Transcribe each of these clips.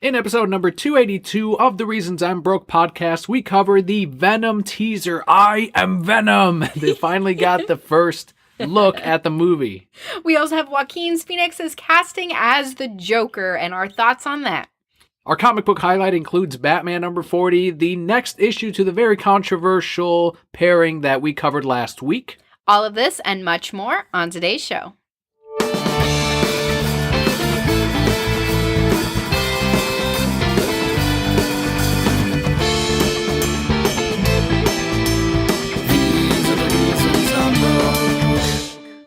In episode number 282 of the Reasons I'm Broke podcast, we cover the Venom teaser. I am Venom. They finally got the first look at the movie. We also have Joaquin Phoenix's casting as the Joker and our thoughts on that. Our comic book highlight includes Batman number 40, the next issue to the very controversial pairing that we covered last week. All of this and much more on today's show.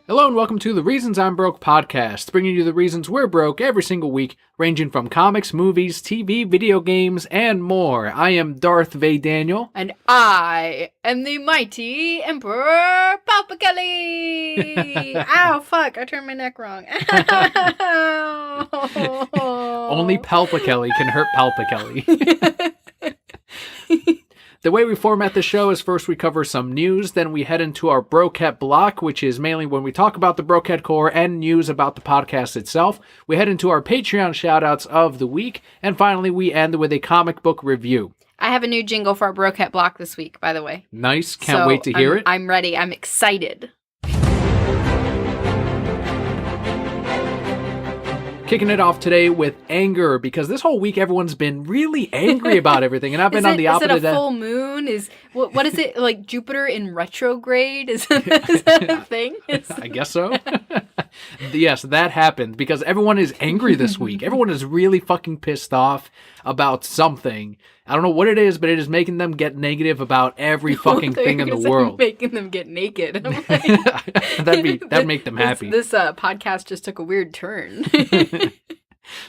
Hello and welcome to the Reasons I'm Broke podcast, bringing you the reasons we're broke every single week, ranging from comics, movies, TV, video games, and more. I am Darth Daniel. And I am the mighty Emperor Kelli. Ow, fuck, I turned my neck wrong. Only Kelli can hurt Kelli. The way we format the show is first we cover some news, then we head into our Broket block, which is mainly when we talk about the Broket core and news about the podcast itself. We head into our Patreon shoutouts of the week, and finally we end with a comic book review. I have a new jingle for our Broket block this week, by the way. Nice, can't wait to hear it. I'm ready, I'm excited. Kicking it off today with anger, because this whole week everyone's been really angry about everything, and I've been on the opposite. Is it a full moon? What is it, like Jupiter in retrograde? Is that a thing? I guess so. Yes, that happened, because everyone is angry this week. Everyone is really fucking pissed off about something. I don't know what it is, but it is making them get negative about every fucking thing in the world. Making them get naked. That'd make them happy. This podcast just took a weird turn.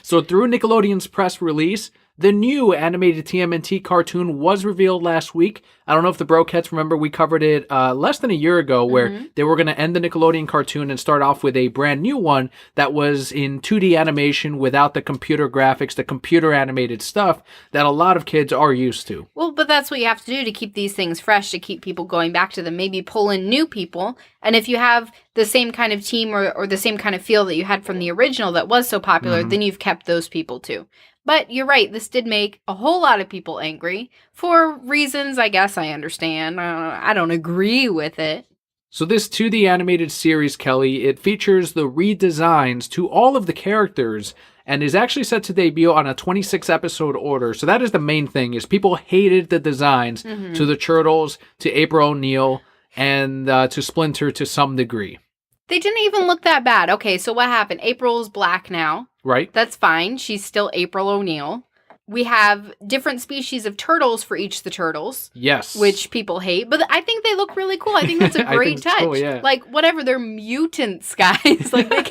So through Nickelodeon's press release, the new animated TMNT cartoon was revealed last week. I don't know if the Brokettes remember, we covered it less than a year ago, where they were going to end the Nickelodeon cartoon and start off with a brand new one that was in 2D animation without the computer graphics, the computer animated stuff that a lot of kids are used to. Well, but that's what you have to do to keep these things fresh, to keep people going back to them, maybe pull in new people. And if you have the same kind of team or the same kind of feel that you had from the original that was so popular, then you've kept those people too. But you're right, this did make a whole lot of people angry for reasons I guess I understand. I don't agree with it. So this 2D animated series, Kelli, it features the redesigns to all of the characters and is actually set to debut on a 26-episode order. So that is the main thing, is people hated the designs to the Turtles, to April O'Neil, and to Splinter to some degree. They didn't even look that bad. Okay, so what happened? April's black now. Right. That's fine. She's still April O'Neil. We have different species of turtles for each of the turtles. Yes. Which people hate. But I think they look really cool. I think that's a great touch. Cool, yeah. Like, whatever, they're mutants, guys. Like, they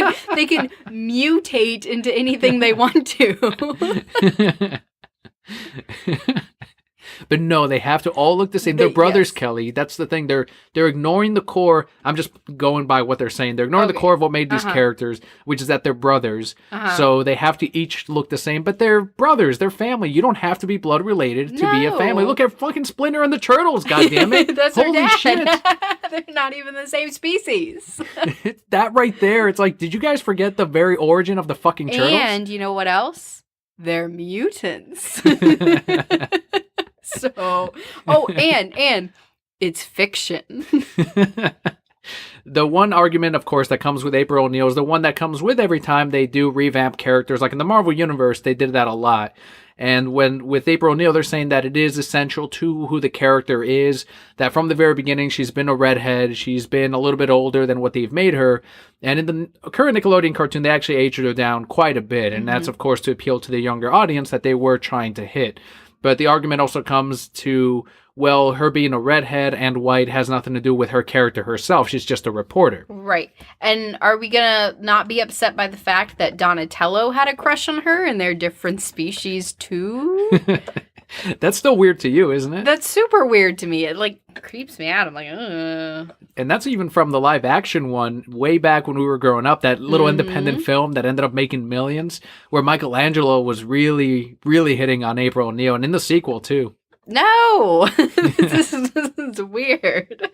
can mutate into anything they want to. But no, they have to all look the same. They're brothers, yes. Kelli. That's the thing. They're ignoring the core. I'm just going by what they're saying. They're ignoring the core of what made these characters, which is that they're brothers. So they have to each look the same. But they're brothers. They're family. You don't have to be blood related to be a family. Look at fucking Splinter and the Turtles, goddammit. That's Holy her dad. Shit. They're not even the same species. That right there. It's like, did you guys forget the very origin of the fucking Turtles? And you know what else? They're mutants. So, and it's fiction. The one argument, of course, that comes with April O'Neil is the one that comes with every time they do revamp characters. Like in the Marvel Universe, they did that a lot. And with April O'Neil, they're saying that it is essential to who the character is, that from the very beginning, she's been a redhead. She's been a little bit older than what they've made her. And in the current Nickelodeon cartoon, they actually aged her down quite a bit. And that's, of course, to appeal to the younger audience that they were trying to hit. But the argument also comes to, well, her being a redhead and white has nothing to do with her character herself. She's just a reporter. Right. And are we going to not be upset by the fact that Donatello had a crush on her and they're different species too? That's still weird to you, isn't it? That's super weird to me. It, like, creeps me out. I'm like, ugh. And that's even from the live action one way back when we were growing up, that little independent film that ended up making millions, where Michelangelo was really, really hitting on April O'Neil, and in the sequel, too. No! This is weird.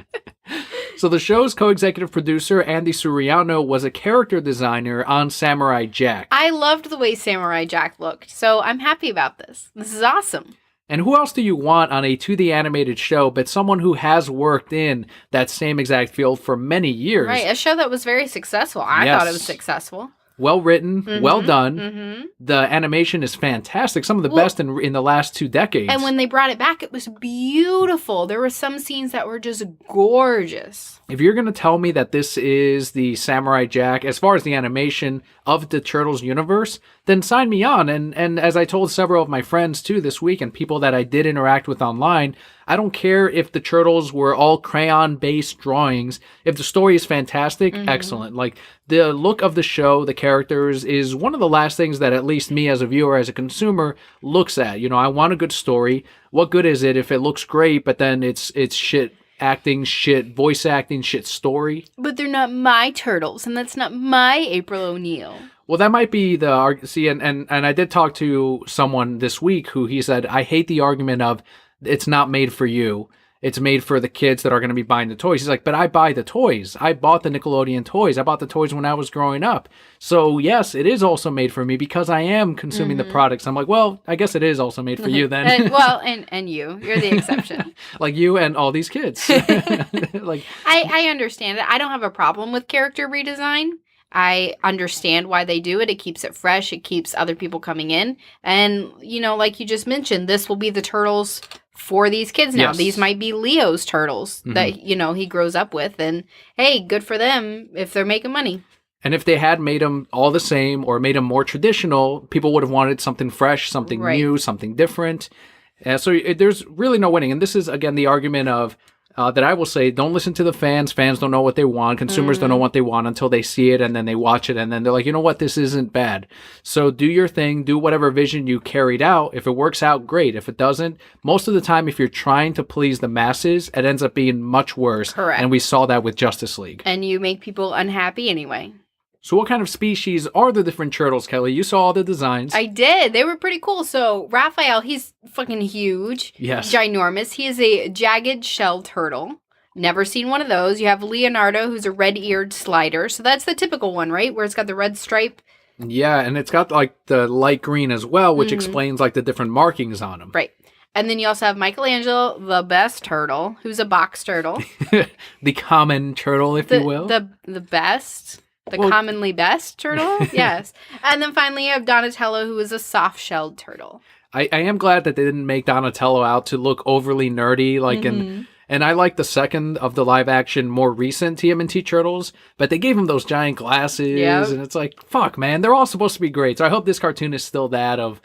So the show's co-executive producer, Andy Suriano, was a character designer on Samurai Jack. I loved the way Samurai Jack looked, so I'm happy about this. This is awesome. And who else do you want on a 2D animated show but someone who has worked in that same exact field for many years? Right, a show that was very successful. I thought it was successful. Well written, well done. The animation is fantastic. Some of the best in the last 2 decades. And when they brought it back, it was beautiful. There were some scenes that were just gorgeous. If you're going to tell me that this is the Samurai Jack, as far as the animation of the Turtles universe, then sign me on. And as I told several of my friends too this week and people that I did interact with online, I don't care if the Turtles were all crayon-based drawings. If the story is fantastic, excellent. Like, the look of the show, the characters, is one of the last things that at least me as a viewer, as a consumer, looks at. You know, I want a good story. What good is it if it looks great, but then it's shit acting, shit voice acting, shit story? But they're not my Turtles, and that's not my April O'Neil. Well, that might be the... See, and I did talk to someone this week who he said, I hate the argument of, it's not made for you. It's made for the kids that are going to be buying the toys. He's like, but I buy the toys. I bought the Nickelodeon toys. I bought the toys when I was growing up. So yes, it is also made for me because I am consuming the products. I'm like, well, I guess it is also made for you then. and you. You're the exception. Like you and all these kids. Like, I understand it. I don't have a problem with character redesign. I understand why they do it. It keeps it fresh. It keeps other people coming in. And, you know, like you just mentioned, this will be the Turtles for these kids now. Yes. These might be Leo's Turtles that, you know, he grows up with. And, hey, good for them if they're making money. And if they had made them all the same or made them more traditional, people would have wanted something fresh, something new, something different. So there's really no winning. And this is, again, the argument of... that I will say, don't listen to the fans. Fans don't know what they want. Consumers don't know what they want until they see it and then they watch it and then they're like, you know what, this isn't bad. So do your thing. Do whatever vision you carried out. If it works out, great. If it doesn't, most of the time, if you're trying to please the masses, it ends up being much worse. Correct. And we saw that with Justice League. And you make people unhappy anyway. So what kind of species are the different turtles, Kelly? You saw all the designs. I did. They were pretty cool. So Raphael, he's fucking huge. Yes. Ginormous. He is a jagged shell turtle. Never seen one of those. You have Leonardo, who's a red-eared slider. So that's the typical one, right? Where it's got the red stripe. Yeah, and it's got like the light green as well, which explains like the different markings on them. Right. And then you also have Michelangelo, the best turtle, who's a box turtle. The common turtle, if you will. The best. Commonly best turtle? Yes. And then finally you have Donatello, who is a soft-shelled turtle. I am glad that they didn't make Donatello out to look overly nerdy, like and I like the second of the live action, more recent TMNT Turtles, but they gave him those giant glasses, and it's like, fuck, man, they're all supposed to be great. So I hope this cartoon is still that of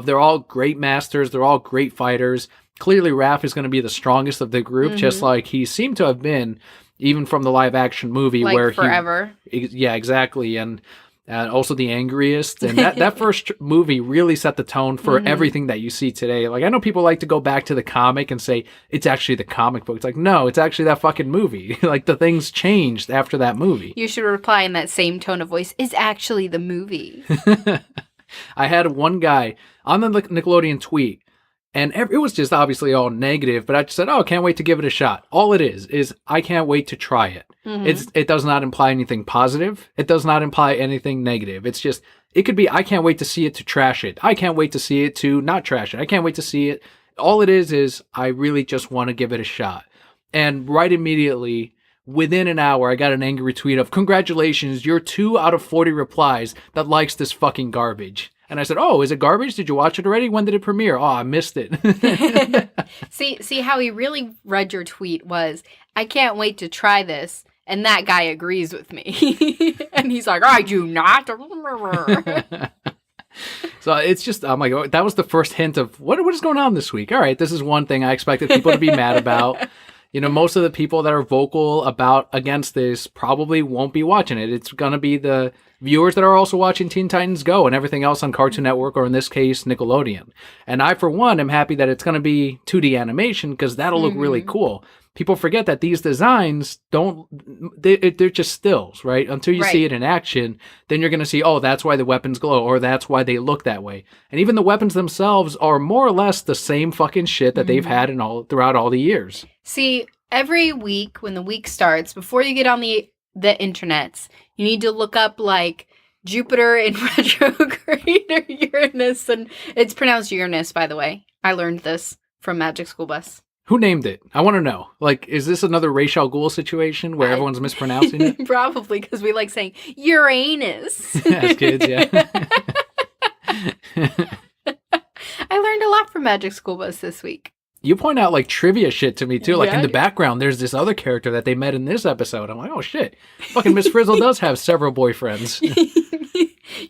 they're all great masters, they're all great fighters. Clearly, Raph is going to be the strongest of the group, just like he seemed to have been, even from the live action movie, like where forever. Yeah, exactly, and also the angriest. And that first movie really set the tone for everything that you see today. Like, I know people like to go back to the comic and say, it's actually the comic book. It's like, no, it's actually that fucking movie. Like, the things changed after that movie. You should reply in that same tone of voice, it's actually the movie. I had one guy on the Nickelodeon tweet, and it was just obviously all negative, but I just said, oh, can't wait to give it a shot. All it is I can't wait to try it. It does not imply anything positive. It does not imply anything negative. It's just, it could be, I can't wait to see it to trash it. I can't wait to see it to not trash it. I can't wait to see it. All it is I really just want to give it a shot. And right immediately, within an hour, I got an angry tweet of, congratulations, you're 2 out of 40 replies that likes this fucking garbage. And I said, oh, is it garbage? Did you watch it already? When did it premiere? Oh, I missed it. See how he really read your tweet was, I can't wait to try this. And that guy agrees with me. And he's like, I do not. So it's just, I'm like, oh, that was the first hint of what is going on this week. All right, this is one thing I expected people to be mad about. You know, most of the people that are vocal against this probably won't be watching it. It's going to be the viewers that are also watching Teen Titans Go and everything else on Cartoon Network, or in this case, Nickelodeon. And I, for one, am happy that it's going to be 2D animation because that'll look really cool. People forget that these designs they're just stills, right? Until you see it in action, then you're going to see, oh, that's why the weapons glow, or that's why they look that way. And even the weapons themselves are more or less the same fucking shit that they've had throughout all the years. See, every week when the week starts, before you get on the internets, you need to look up like Jupiter in retrograde or Uranus, and it's pronounced Uranus, by the way. I learned this from Magic School Bus. Who named it? I want to know. Like, is this another Ra's al Ghul situation where everyone's mispronouncing it? Probably, because we like saying Uranus. As kids, yeah. I learned a lot from Magic School Bus this week. You point out like trivia shit to me too. Like in the background, there's this other character that they met in this episode. I'm like, oh shit, fucking Miss Frizzle does have several boyfriends.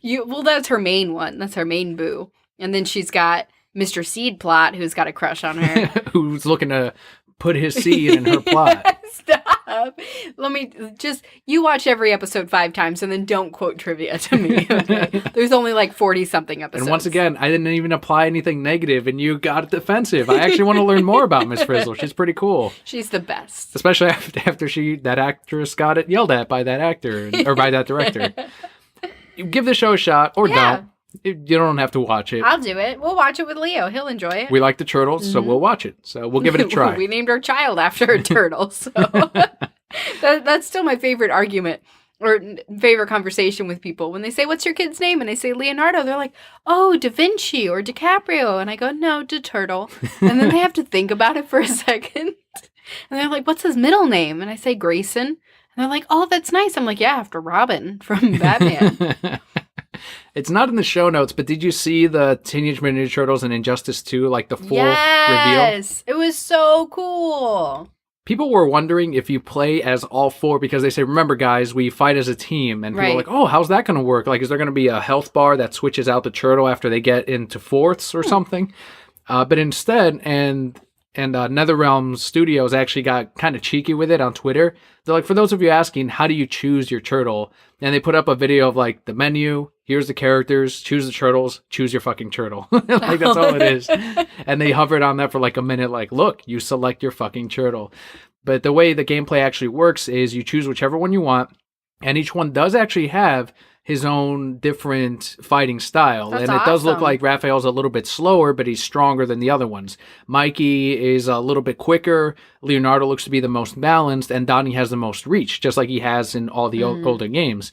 Well, that's her main one. That's her main boo. And then she's got Mr. Seedplot, who's got a crush on her. Who's looking to put his seed in her plot. Stop. Let me just, you watch every episode 5 times and then don't quote trivia to me, okay? There's only like 40-something episodes. And once again, I didn't even apply anything negative and you got defensive. I actually want to learn more about Miss Frizzle. She's pretty cool. She's the best. Especially after that actress got it yelled at by that actor, or by that director. Give the show a shot, or don't. You don't have to watch it. I'll do it. We'll watch it with Leo. He'll enjoy it. We like the turtles, so we'll watch it. So we'll give it a try. We named our child after a turtle, so that's still my favorite argument or favorite conversation with people. When they say, "What's your kid's name?" and I say Leonardo, they're like, "Oh, Da Vinci or DiCaprio," and I go, "No, Da Turtle," and then they have to think about it for a second, and they're like, "What's his middle name?" and I say Grayson, and they're like, "Oh, that's nice." I'm like, "Yeah, after Robin from Batman." It's not in the show notes, but did you see the Teenage Mutant Ninja Turtles and Injustice 2, like the full reveal? Yes! It was so cool! People were wondering if you play as all 4, because they say, remember guys, we fight as a team. And people are like, oh, how's that going to work? Like, is there going to be a health bar that switches out the turtle after they get into fourths or something? But instead, and NetherRealm Studios actually got kind of cheeky with it on Twitter. They're like, for those of you asking, how do you choose your turtle? And they put up a video of like the menu, here's the characters, choose the turtles, choose your fucking turtle. Like that's all it is. And they hovered on that for like a minute, like, look, you select your fucking turtle. But the way the gameplay actually works is you choose whichever one you want, and each one does actually have his own different fighting style. That's and it does look like Raphael's a little bit slower, but he's stronger than the other ones. Mikey is a little bit quicker. Leonardo looks to be the most balanced, and Donnie has the most reach, just like he has in all the older games.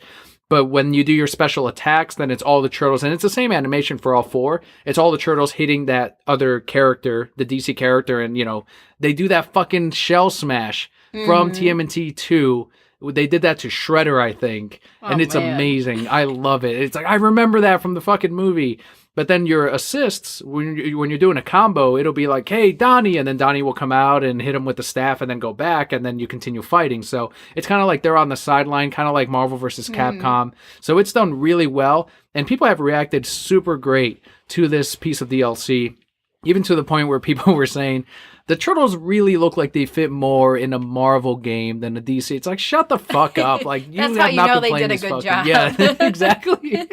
But when you do your special attacks, then it's all the turtles, and it's the same animation for all 4. It's all the turtles hitting that other character, the DC character, and, you know, they do that fucking shell smash from TMNT 2. They did that to Shredder, I think, and it's amazing. I love it. It's like, I remember that from the fucking movie. But then your assists, when you're doing a combo, it'll be like, hey, Donnie, and then Donnie will come out and hit him with the staff and then go back, and then you continue fighting. So it's kind of like they're on the sideline, kind of like Marvel vs. Capcom. So it's done really well, and people have reacted super great to this piece of DLC, even to the point where people were saying, the Turtles really look like they fit more in a Marvel game than a DC. It's like, shut the fuck up. Like, you That's have how you not know been they playing did a this good fucking... job. Yeah, exactly.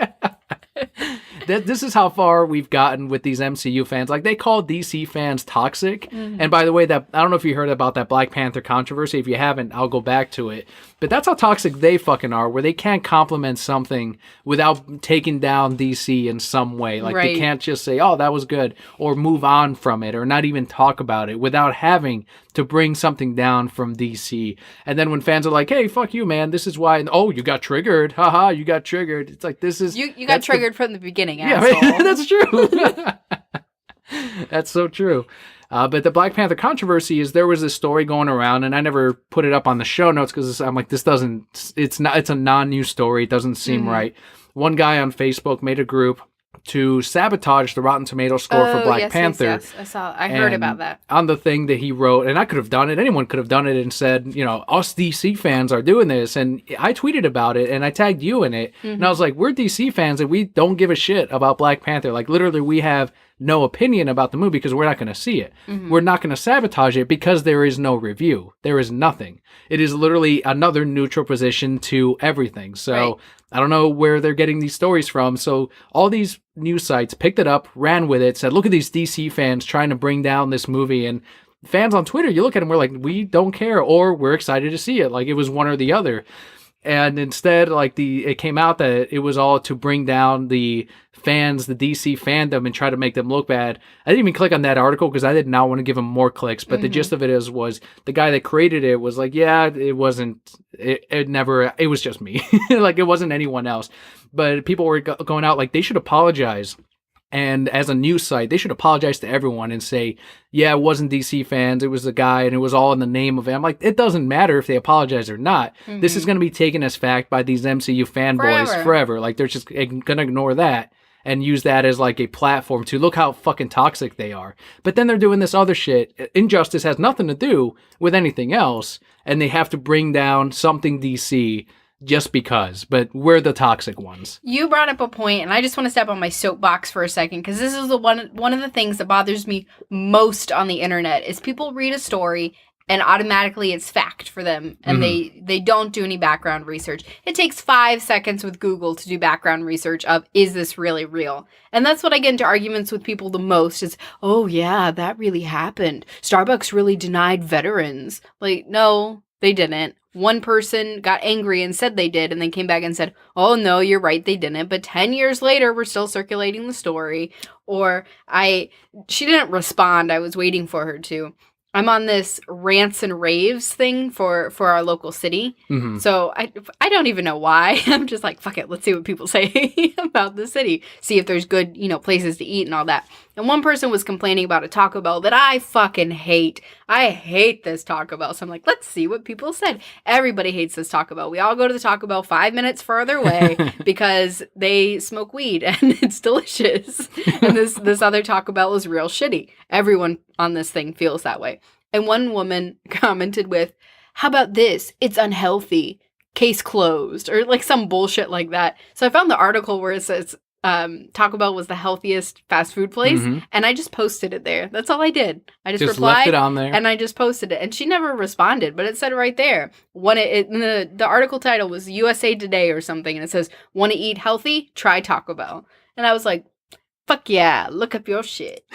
This is how far we've gotten with these MCU fans. Like, they call DC fans toxic. And by the way, that I don't know if you heard about that Black Panther controversy. If you haven't, I'll go back to it. But that's how toxic they fucking are, where they can't compliment something without taking down DC in some way. Like, they can't just say, oh, that was good, or move on from it, or not even talk about it without having to bring something down from DC. And then when fans are like, hey, fuck you, man, this is why, and, oh, you got triggered. Haha, you got triggered. It's like, this is... You got triggered from the beginning, yeah, asshole. that's true. That's so true. But the Black Panther controversy is there was this story going around, and I never put it up on the show notes because I'm like, it's a non-news story. It doesn't seem right. One guy on Facebook made a group to sabotage the Rotten Tomato score for Black Panther. Yes. I heard about that. On the thing that he wrote, and I could have done it, anyone could have done it, and said, you know, us DC fans are doing this, and I tweeted about it, and I tagged you in it, and I was like, we're DC fans, and we don't give a shit about Black Panther. Like, literally, we have no opinion about the movie because we're not going to see it. We're not going to sabotage it because there is no review. There is nothing. It is literally another neutral position to everything. So I don't know where they're getting these stories from. So all these news sites picked it up, ran with it, said, look at these DC fans trying to bring down this movie. And fans on Twitter, you look at them, we're like, we don't care, or we're excited to see it. Like, it was one or the other. And instead, like it came out that it was all to bring down the fans, the DC fandom, and try to make them look bad. I didn't even click on that article because I did not want to give them more clicks. But the gist of it was the guy that created it was like, yeah, it wasn't, it never, it was just me. Like, it wasn't anyone else. But people were going out like, they should apologize. And as a news site, they should apologize to everyone and say, yeah, it wasn't DC fans. It was the guy, and it was all in the name of it. I'm like, it doesn't matter if they apologize or not. This is going to be taken as fact by these MCU fanboys forever. Like, they're just going to ignore that and use that as like a platform to look how fucking toxic they are. But then they're doing this other shit. Injustice has nothing to do with anything else, and they have to bring down something DC just because, but we're the toxic ones. You brought up a point, and I just want to step on my soapbox for a second, because this is one of the things that bothers me most on the internet is people read a story and automatically it's fact for them, and they don't do any background research. It takes 5 seconds with Google to do background research of, is this really real? And that's what I get into arguments with people the most is, oh yeah, that really happened. Starbucks really denied veterans. Like, no, they didn't. One person got angry and said they did, and then came back and said, oh, no, you're right, they didn't. But 10 years later, we're still circulating the story. Or she didn't respond. I was waiting for her to. I'm on this rants and raves thing for our local city. So I don't even know why. I'm just like, fuck it, let's see what people say about the city. See if there's good, places to eat and all that. And one person was complaining about a Taco Bell that I fucking hate. I hate this Taco Bell. So I'm like, let's see what people said. Everybody hates this Taco Bell. We all go to the Taco Bell 5 minutes further away because they smoke weed and it's delicious. And this other Taco Bell is real shitty. Everyone on this thing feels that way. And one woman commented with, how about this? It's unhealthy. Case closed. Or like some bullshit like that. So I found the article where it says, Taco Bell was the healthiest fast food place, and I just posted it there. That's all I did. I just replied, left it on there, and I just posted it. And she never responded, but it said right there. The article title was USA Today or something, and it says, "Want to eat healthy? Try Taco Bell." And I was like, fuck yeah, look up your shit.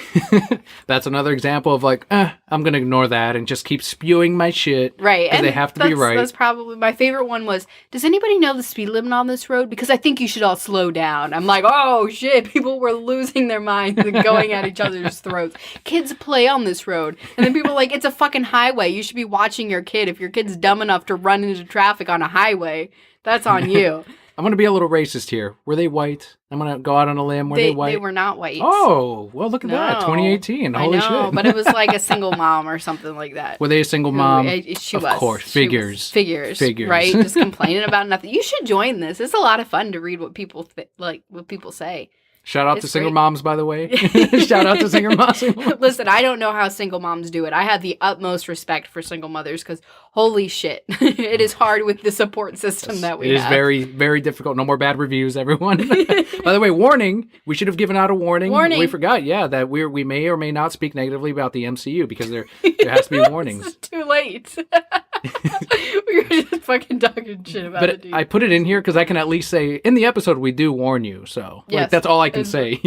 That's another example of like, I'm going to ignore that and just keep spewing my shit. Right. And they have to be right. That's probably my favorite one was, does anybody know the speed limit on this road? Because I think you should all slow down. I'm like, oh shit, people were losing their minds and going at each other's throats. Kids play on this road. And then people are like, it's a fucking highway. You should be watching your kid. If your kid's dumb enough to run into traffic on a highway, that's on you. I'm going to be a little racist here. Were they white? I'm going to go out on a limb. Were they white? They were not white. Oh, well, look at that. 2018. Holy shit. But it was like a single mom or something like that. Were they a single mom? She was. Of course. Figures. Figures. Right? Just complaining about nothing. You should join this. It's a lot of fun to read what people what people say. Shout out to single moms, by the way. Shout out to single moms. Listen, I don't know how single moms do it. I have the utmost respect for single mothers because holy shit, it is hard with the support system that we have. It is very, very difficult. No more bad reviews, everyone. By the way, warning. We should have given out a warning. We forgot, that we may or may not speak negatively about the MCU because there has to be warnings. It's too late. We were just fucking talking shit about it. But I put it in here because I can at least say, in the episode, we do warn you. So that's all I can say.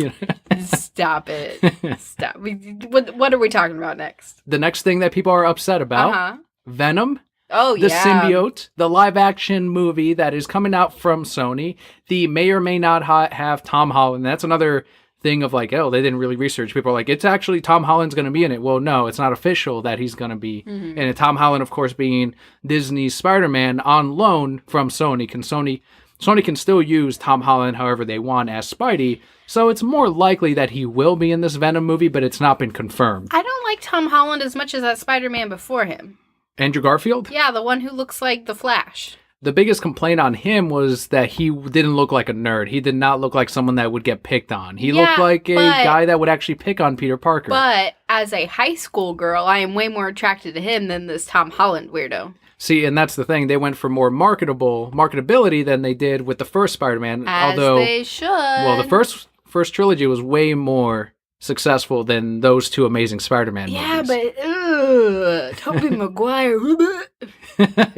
Stop it. Stop. What are we talking about next? The next thing that people are upset about, Venom. Oh, the symbiote, the live-action movie that is coming out from Sony. The may or may not have Tom Holland. That's another thing of like, oh, they didn't really research. People are like, it's actually Tom Holland's going to be in it. Well, no, it's not official that he's going to be in it. Tom Holland, of course, being Disney's Spider-Man on loan from Sony. Sony can still use Tom Holland however they want as Spidey, so it's more likely that he will be in this Venom movie, but it's not been confirmed. I don't like Tom Holland as much as that Spider-Man before him. Andrew Garfield? Yeah, the one who looks like the Flash. The biggest complaint on him was that he didn't look like a nerd. He did not look like someone that would get picked on. He looked like a guy that would actually pick on Peter Parker. But as a high school girl, I am way more attracted to him than this Tom Holland weirdo. See, and that's the thing. They went for more marketability than they did with the first Spider-Man. Although they should. Well, the first trilogy was way more successful than those two Amazing Spider-Man movies. Yeah, but Tobey Maguire.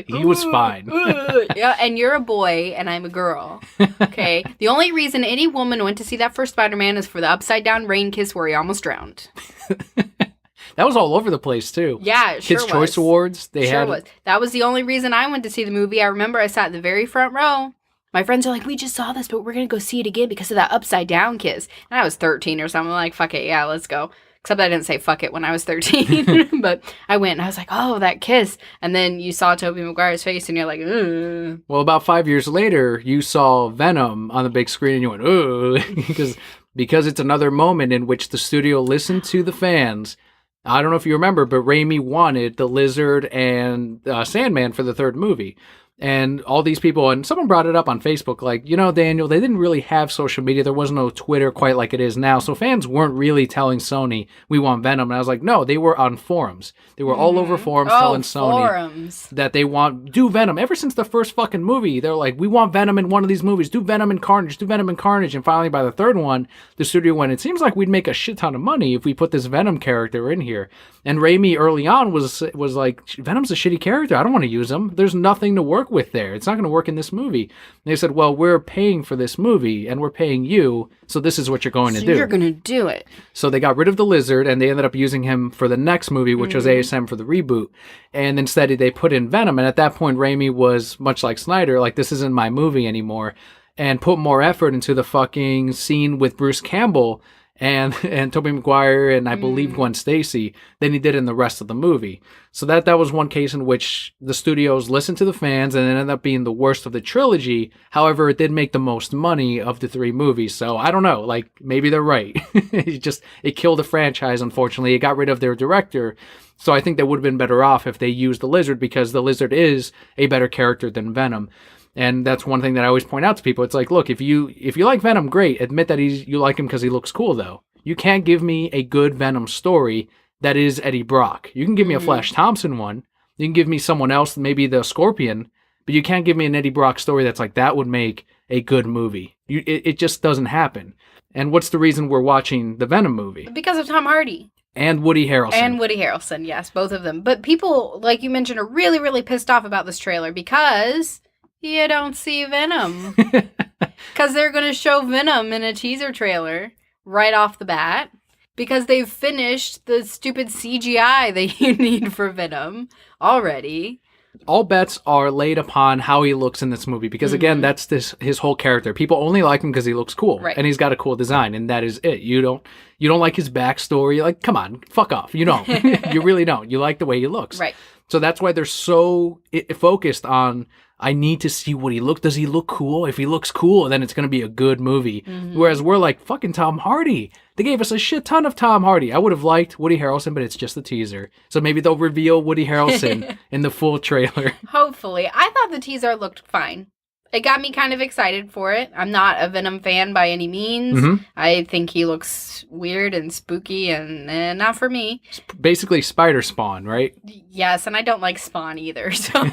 He was fine. Yeah, and you're a boy and I'm a girl. Okay? The only reason any woman went to see that first Spider-Man is for the upside down rain kiss where he almost drowned. That was all over the place too. Yeah, it sure Kids' Choice Awards. They sure had. was. That was the only reason I went to see the movie. I remember I sat in the very front row. My friends are like, we just saw this, but we're going to go see it again because of that upside down kiss. And I was 13 or something. Like, fuck it. Yeah, let's go. Except I didn't say fuck it when I was 13. But I went and I was like, oh, that kiss. And then you saw Tobey Maguire's face and you're like, ugh. Well, about 5 years later, you saw Venom on the big screen and you went, ugh. because it's another moment in which the studio listened to the fans. I don't know if you remember, but Raimi wanted the Lizard and Sandman for the third movie. And all these people, and someone brought it up on Facebook, like, Daniel, they didn't really have social media. There was no Twitter quite like it is now. So fans weren't really telling Sony, we want Venom. And I was like, no, they were on forums. They were all over forums telling Sony that they do Venom. Ever since the first fucking movie, they're like, we want Venom in one of these movies. Do Venom and Carnage. Do Venom and Carnage. And finally, by the third one, the studio went, it seems like we'd make a shit ton of money if we put this Venom character in here. And Raimi early on was like, Venom's a shitty character. I don't want to use him. There's nothing to work with there. It's not going to work in this movie. And they said, well, we're paying for this movie and we're paying you, so this is what you're going to do. You're going to do it. So they got rid of the Lizard and they ended up using him for the next movie, which was ASM for the reboot. And instead they put in Venom. And at that point, Raimi was much like Snyder, like, this isn't my movie anymore, and put more effort into the fucking scene with Bruce Campbell and Tobey Maguire and I believe Gwen Stacy than he did in the rest of the movie. So that was one case in which the studios listened to the fans and it ended up being the worst of the trilogy. However, it did make the most money of the three movies. So I don't know, like, maybe they're right. It killed the franchise, unfortunately. It got rid of their director. So I think they would have been better off if they used the Lizard, because the Lizard is a better character than Venom. And that's one thing that I always point out to people. It's like, look, if you like Venom, great. Admit that you like him because he looks cool, though. You can't give me a good Venom story that is Eddie Brock. You can give me a Flash Thompson one. You can give me someone else, maybe the Scorpion. But you can't give me an Eddie Brock story that's like, that would make a good movie. It just doesn't happen. And what's the reason we're watching the Venom movie? Because of Tom Hardy. And Woody Harrelson. Yes, both of them. But people, like you mentioned, are really, really pissed off about this trailer because you don't see Venom. Because they're going to show Venom in a teaser trailer right off the bat. Because they've finished the stupid CGI that you need for Venom already. All bets are laid upon how he looks in this movie. Because again, that's his whole character. People only like him because he looks cool. Right. And he's got a cool design. And that is it. You don't like his backstory. Like, come on, fuck off. You don't. You really don't. You like the way he looks. Right. So that's why they're so focused on, I need to see what he looks. Does he look cool? If he looks cool, then it's going to be a good movie. Whereas we're like, fucking Tom Hardy. They gave us a shit ton of Tom Hardy. I would have liked Woody Harrelson, but it's just a teaser. So maybe they'll reveal Woody Harrelson in the full trailer. Hopefully. I thought the teaser looked fine. It got me kind of excited for it. I'm not a Venom fan by any means. I think he looks weird and spooky and not for me. It's basically Spider Spawn, right? Yes, and I don't like Spawn either, so...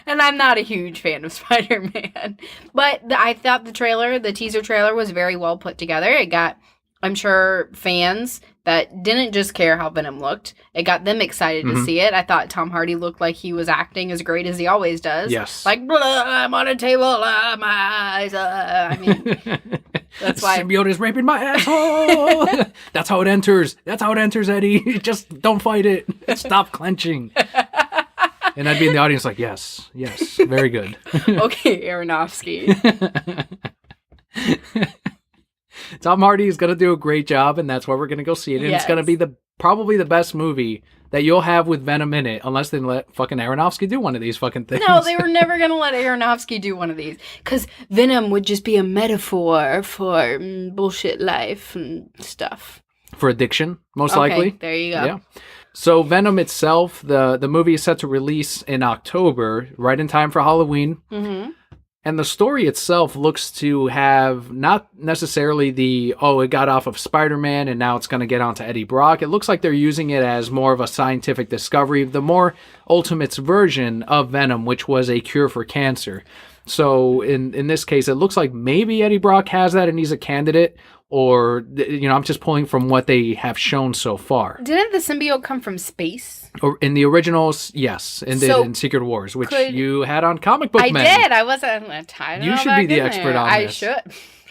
And I'm not a huge fan of Spider-Man. But I thought the teaser trailer was very well put together. It got, I'm sure, fans that didn't just care how Venom looked. It got them excited to see it. I thought Tom Hardy looked like he was acting as great as he always does. Yes. Like, I'm on a table, my eyes. I mean, that's why. Symbiote is raping my asshole. That's how it enters. That's how it enters, Eddie. Just don't fight it. Stop clenching. And I'd be in the audience like, yes, very good. Okay, Aronofsky. Tom Hardy is going to do a great job, and that's why we're going to go see it. And it's going to be probably the best movie that you'll have with Venom in it, unless they let fucking Aronofsky do one of these fucking things. No, they were never going to let Aronofsky do one of these. Because Venom would just be a metaphor for bullshit life and stuff. For addiction, most likely. There you go. Yeah. So Venom itself, the movie is set to release in October, right in time for Halloween. And the story itself looks to have not necessarily it got off of Spider-Man and now it's going to get onto Eddie Brock. It looks like they're using it as more of a scientific discovery, the more Ultimates version of Venom, which was a cure for cancer. So in this case, it looks like maybe Eddie Brock has that and he's a candidate. Or, I'm just pulling from what they have shown so far. Didn't the symbiote come from space? Or in the originals, yes. In Secret Wars, which you had on Comic Book Men. I did. I wasn't. I don't you know should be the expert on I this. should.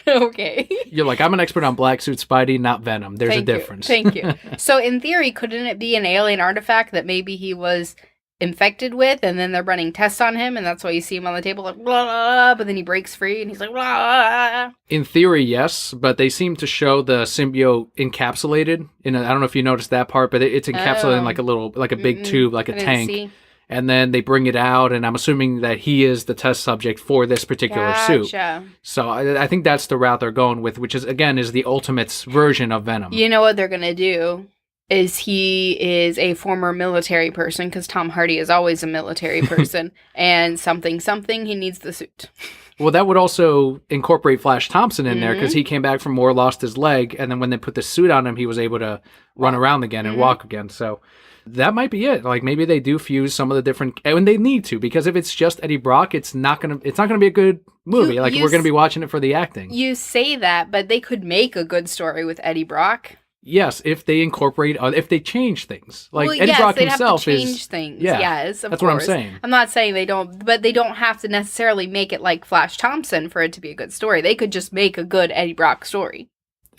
Okay. You're like, I'm an expert on black suit Spidey, not Venom. There's a Thank you. difference. Thank you. So in theory, couldn't it be an alien artifact that maybe he was infected with, and then they're running tests on him, and that's why you see him on the table like blah, blah, blah, but then he breaks free and he's like blah, blah, blah. In theory, yes, but they seem to show the symbiote encapsulated in I don't know if you noticed that part, but it's encapsulated in like a big tube, like a tank. See. And then they bring it out, and I'm assuming that he is the test subject for this particular suit. So I think that's the route they're going with, which is the Ultimates version of Venom. You know what they're gonna do? Is he is a former military person, because Tom Hardy is always a military person, and something, he needs the suit. Well, that would also incorporate Flash Thompson in there, because he came back from war, lost his leg, and then when they put the suit on him, he was able to run around again and walk again. So that might be it. Like, maybe they do fuse some of the different, and they need to, because if it's just Eddie Brock, it's not gonna be a good movie. We're gonna be watching it for the acting. You say that, but they could make a good story with Eddie Brock. Yes, if they incorporate, if they change things. Eddie Brock himself have to change things. Yeah, yes, of that's course. what I'm saying. I'm not saying they don't, but they don't have to necessarily make it like Flash Thompson for it to be a good story. They could just make a good Eddie Brock story.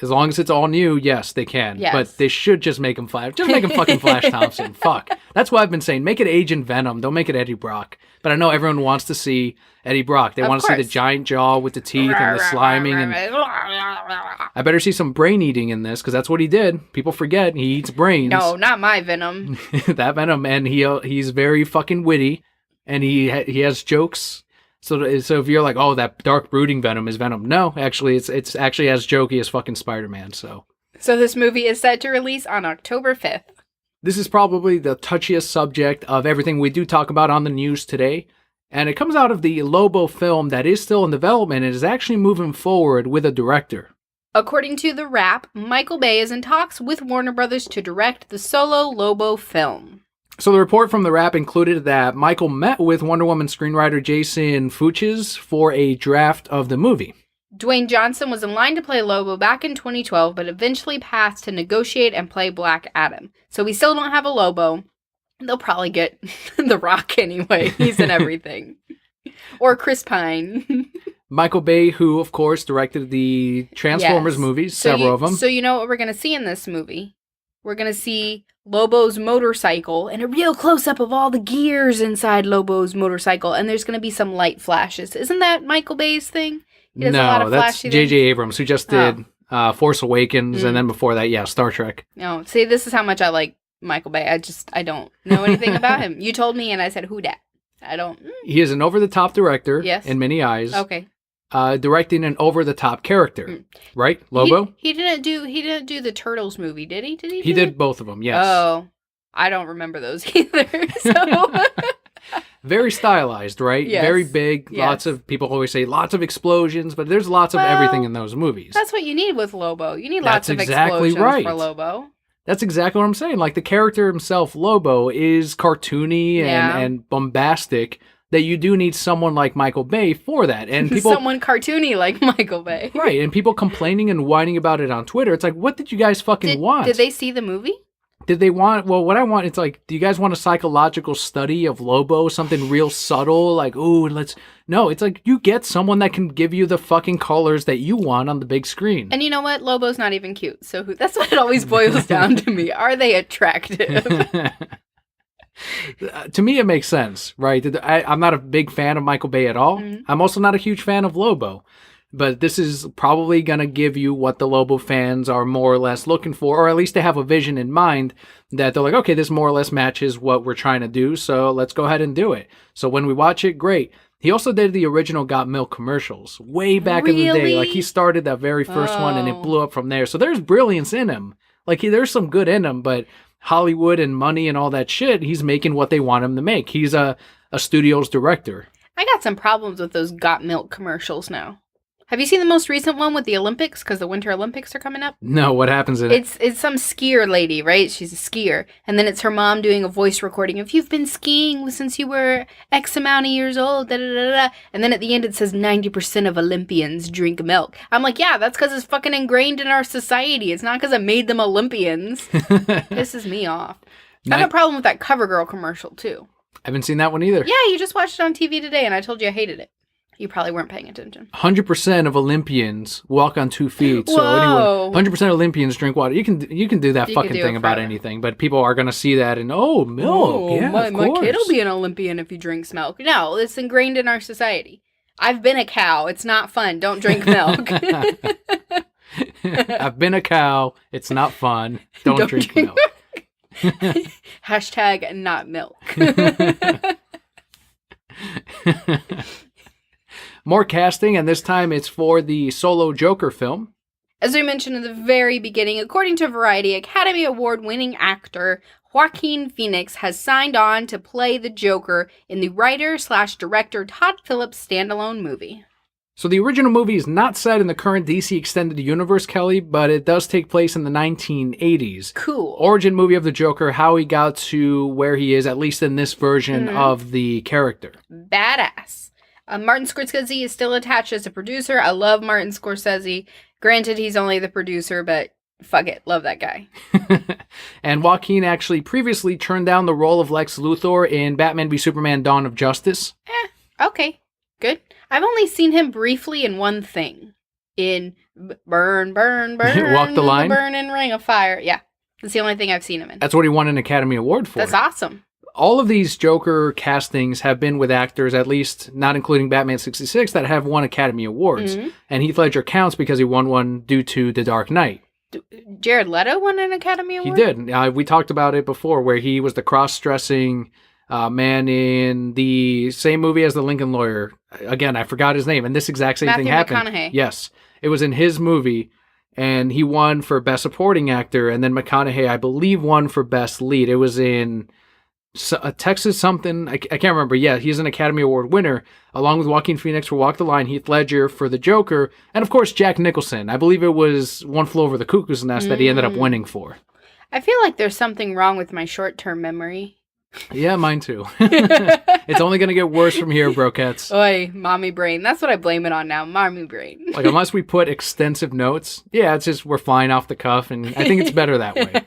As long as it's all new, yes, they can. Yes. But they should just make him Flash. Just make him fucking Flash Thompson. Fuck. That's what I've been saying. Make it Agent Venom. Don't make it Eddie Brock. But I know everyone wants to see Eddie Brock. They want to see the giant jaw with the teeth and the sliming. And I better see some brain eating in this, because that's what he did. People forget he eats brains. No, not my Venom. That Venom. And he's very fucking witty. And he has jokes. So if you're like, oh, that dark brooding Venom is Venom. No, actually, it's actually as jokey as fucking Spider-Man. So this movie is set to release on October 5th. This is probably the touchiest subject of everything we do talk about on the news today. And it comes out of the Lobo film that is still in development and is actually moving forward with a director. According to The Wrap, Michael Bay is in talks with Warner Brothers to direct the solo Lobo film. So the report from The Wrap included that Michael met with Wonder Woman screenwriter Jason Fuchs for a draft of the movie. Dwayne Johnson was in line to play Lobo back in 2012, but eventually passed to negotiate and play Black Adam. So we still don't have a Lobo. They'll probably get The Rock anyway. He's in everything. Or Chris Pine. Michael Bay, who, of course, directed the Transformers movies, several of them. So you know what we're going to see in this movie? We're going to see Lobo's motorcycle and a real close-up of all the gears inside Lobo's motorcycle, and there's going to be some light flashes. Isn't that Michael Bay's thing? No, that's J.J. Abrams, who just did Force Awakens, and then before that, Star Trek. No, see, this is how much I like Michael Bay. I don't know anything about him. You told me, and I said, who dat? I don't. He is an over-the-top director, in many eyes. Okay. Directing an over-the-top character, right? Lobo? He didn't do the Turtles movie, did he? He did both of them, yes. Oh, I don't remember those either, so... Very stylized, right? Yes. Very big. Yes. Lots of, people always say lots of explosions, but there's lots of everything in those movies. That's what you need with Lobo. You need lots of exactly explosions for Lobo. That's exactly what I'm saying. Like, the character himself, Lobo, is cartoony and bombastic, that you do need someone like Michael Bay for that. And people, someone cartoony like Michael Bay. Right, and people complaining and whining about it on Twitter. It's like, what did you guys fucking want? Did they see the movie? Did they want, well, what I want, it's like, do you guys want a psychological study of Lobo? Something real subtle? Like, ooh, no, it's like, you get someone that can give you the fucking colors that you want on the big screen. And you know what? Lobo's not even cute. So that's what it always boils down to me. Are they attractive? To me, it makes sense, right? I'm not a big fan of Michael Bay at all. Mm-hmm. I'm also not a huge fan of Lobo. But this is probably going to give you what the Lobo fans are more or less looking for, or at least they have a vision in mind that they're like, okay, this more or less matches what we're trying to do, so let's go ahead and do it. So when we watch it, great. He also did the original Got Milk commercials way back in the day. Like, he started that very first one, and it blew up from there. So there's brilliance in him. Like, there's some good in him, but Hollywood and money and all that shit, he's making what they want him to make. He's a studio's director. I got some problems with those Got Milk commercials now. Have you seen the most recent one with the Olympics? Because the Winter Olympics are coming up. No, what happens in it? It's some skier lady, right? She's a skier. And then it's her mom doing a voice recording. If you've been skiing since you were X amount of years old, da da da da. And then at the end it says 90% of Olympians drink milk. I'm like, yeah, that's because it's fucking ingrained in our society. It's not because I made them Olympians. Pisses me off. I have a problem with that CoverGirl commercial, too. I haven't seen that one either. Yeah, you just watched it on TV today, and I told you I hated it. You probably weren't paying attention. 100% of Olympians walk on 2 feet. So Whoa. anyone, 100% of Olympians drink water. You can do that You fucking can do thing it about forever. anything, but people are going to see that and, milk. Yeah, my of course. kid will be an Olympian if he drinks milk. No, it's ingrained in our society. I've been a cow. It's not fun. Don't drink milk. I've been a cow. It's not fun. Don't drink milk. Hashtag not milk. More casting, and this time it's for the solo Joker film. As we mentioned in the very beginning, according to Variety, Academy Award-winning actor Joaquin Phoenix has signed on to play the Joker in the writer/director Todd Phillips standalone movie. So the original movie is not set in the current DC Extended Universe, Kelly, but it does take place in the 1980s. Cool. Origin movie of the Joker, how he got to where he is, at least in this version of the character. Badass. Martin Scorsese is still attached as a producer. I love Martin Scorsese. Granted, he's only the producer, but fuck it. Love that guy. And Joaquin actually previously turned down the role of Lex Luthor in Batman v Superman Dawn of Justice. Okay. Good. I've only seen him briefly in one thing. In Burn, Walk the Line? Burning Ring of Fire. Yeah. That's the only thing I've seen him in. That's what he won an Academy Award for. That's awesome. All of these Joker castings have been with actors, at least not including Batman 66, that have won Academy Awards. Mm-hmm. And Heath Ledger counts because he won one due to The Dark Knight. Jared Leto won an Academy Award? He did. We talked about it before, where he was the cross-dressing man in the same movie as the Lincoln Lawyer. Again, I forgot his name, and this exact same thing happened. Matthew McConaughey. Yes. It was in his movie, and he won for Best Supporting Actor, and then McConaughey, I believe, won for Best Lead. It was in Texas something. I can't remember. Yeah, he's an Academy Award winner, along with Joaquin Phoenix for Walk the Line, Heath Ledger for The Joker, and of course Jack Nicholson. I believe it was One Flew Over the Cuckoo's Nest that he ended up winning for. I feel like there's something wrong with my short-term memory. Yeah, mine too. It's only going to get worse from here, brokettes. Oy, mommy brain. That's what I blame it on now, mommy brain. Like, unless we put extensive notes, yeah, it's just we're flying off the cuff, and I think it's better that way.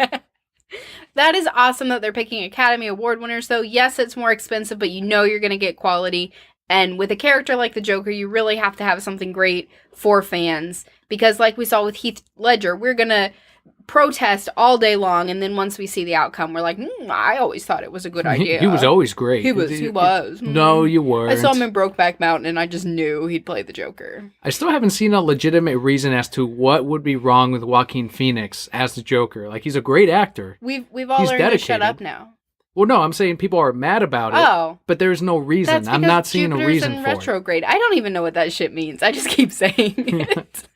That is awesome that they're picking Academy Award winners, though. Yes, it's more expensive, but you know you're going to get quality. And with a character like the Joker, you really have to have something great for fans. Because like we saw with Heath Ledger, we're going to protest all day long, and then once we see the outcome, we're like, I always thought it was a good idea. He was always great. He was. No, you weren't. I saw him in Brokeback Mountain, and I just knew he'd play the Joker. I still haven't seen a legitimate reason as to what would be wrong with Joaquin Phoenix as the Joker. Like, he's a great actor. We've all learned to shut up now. Well, no, I'm saying people are mad about it. Oh. But there's no reason. That's I'm not seeing Jupiter's a reason in for retrograde. I don't even know what that shit means. I just keep saying it.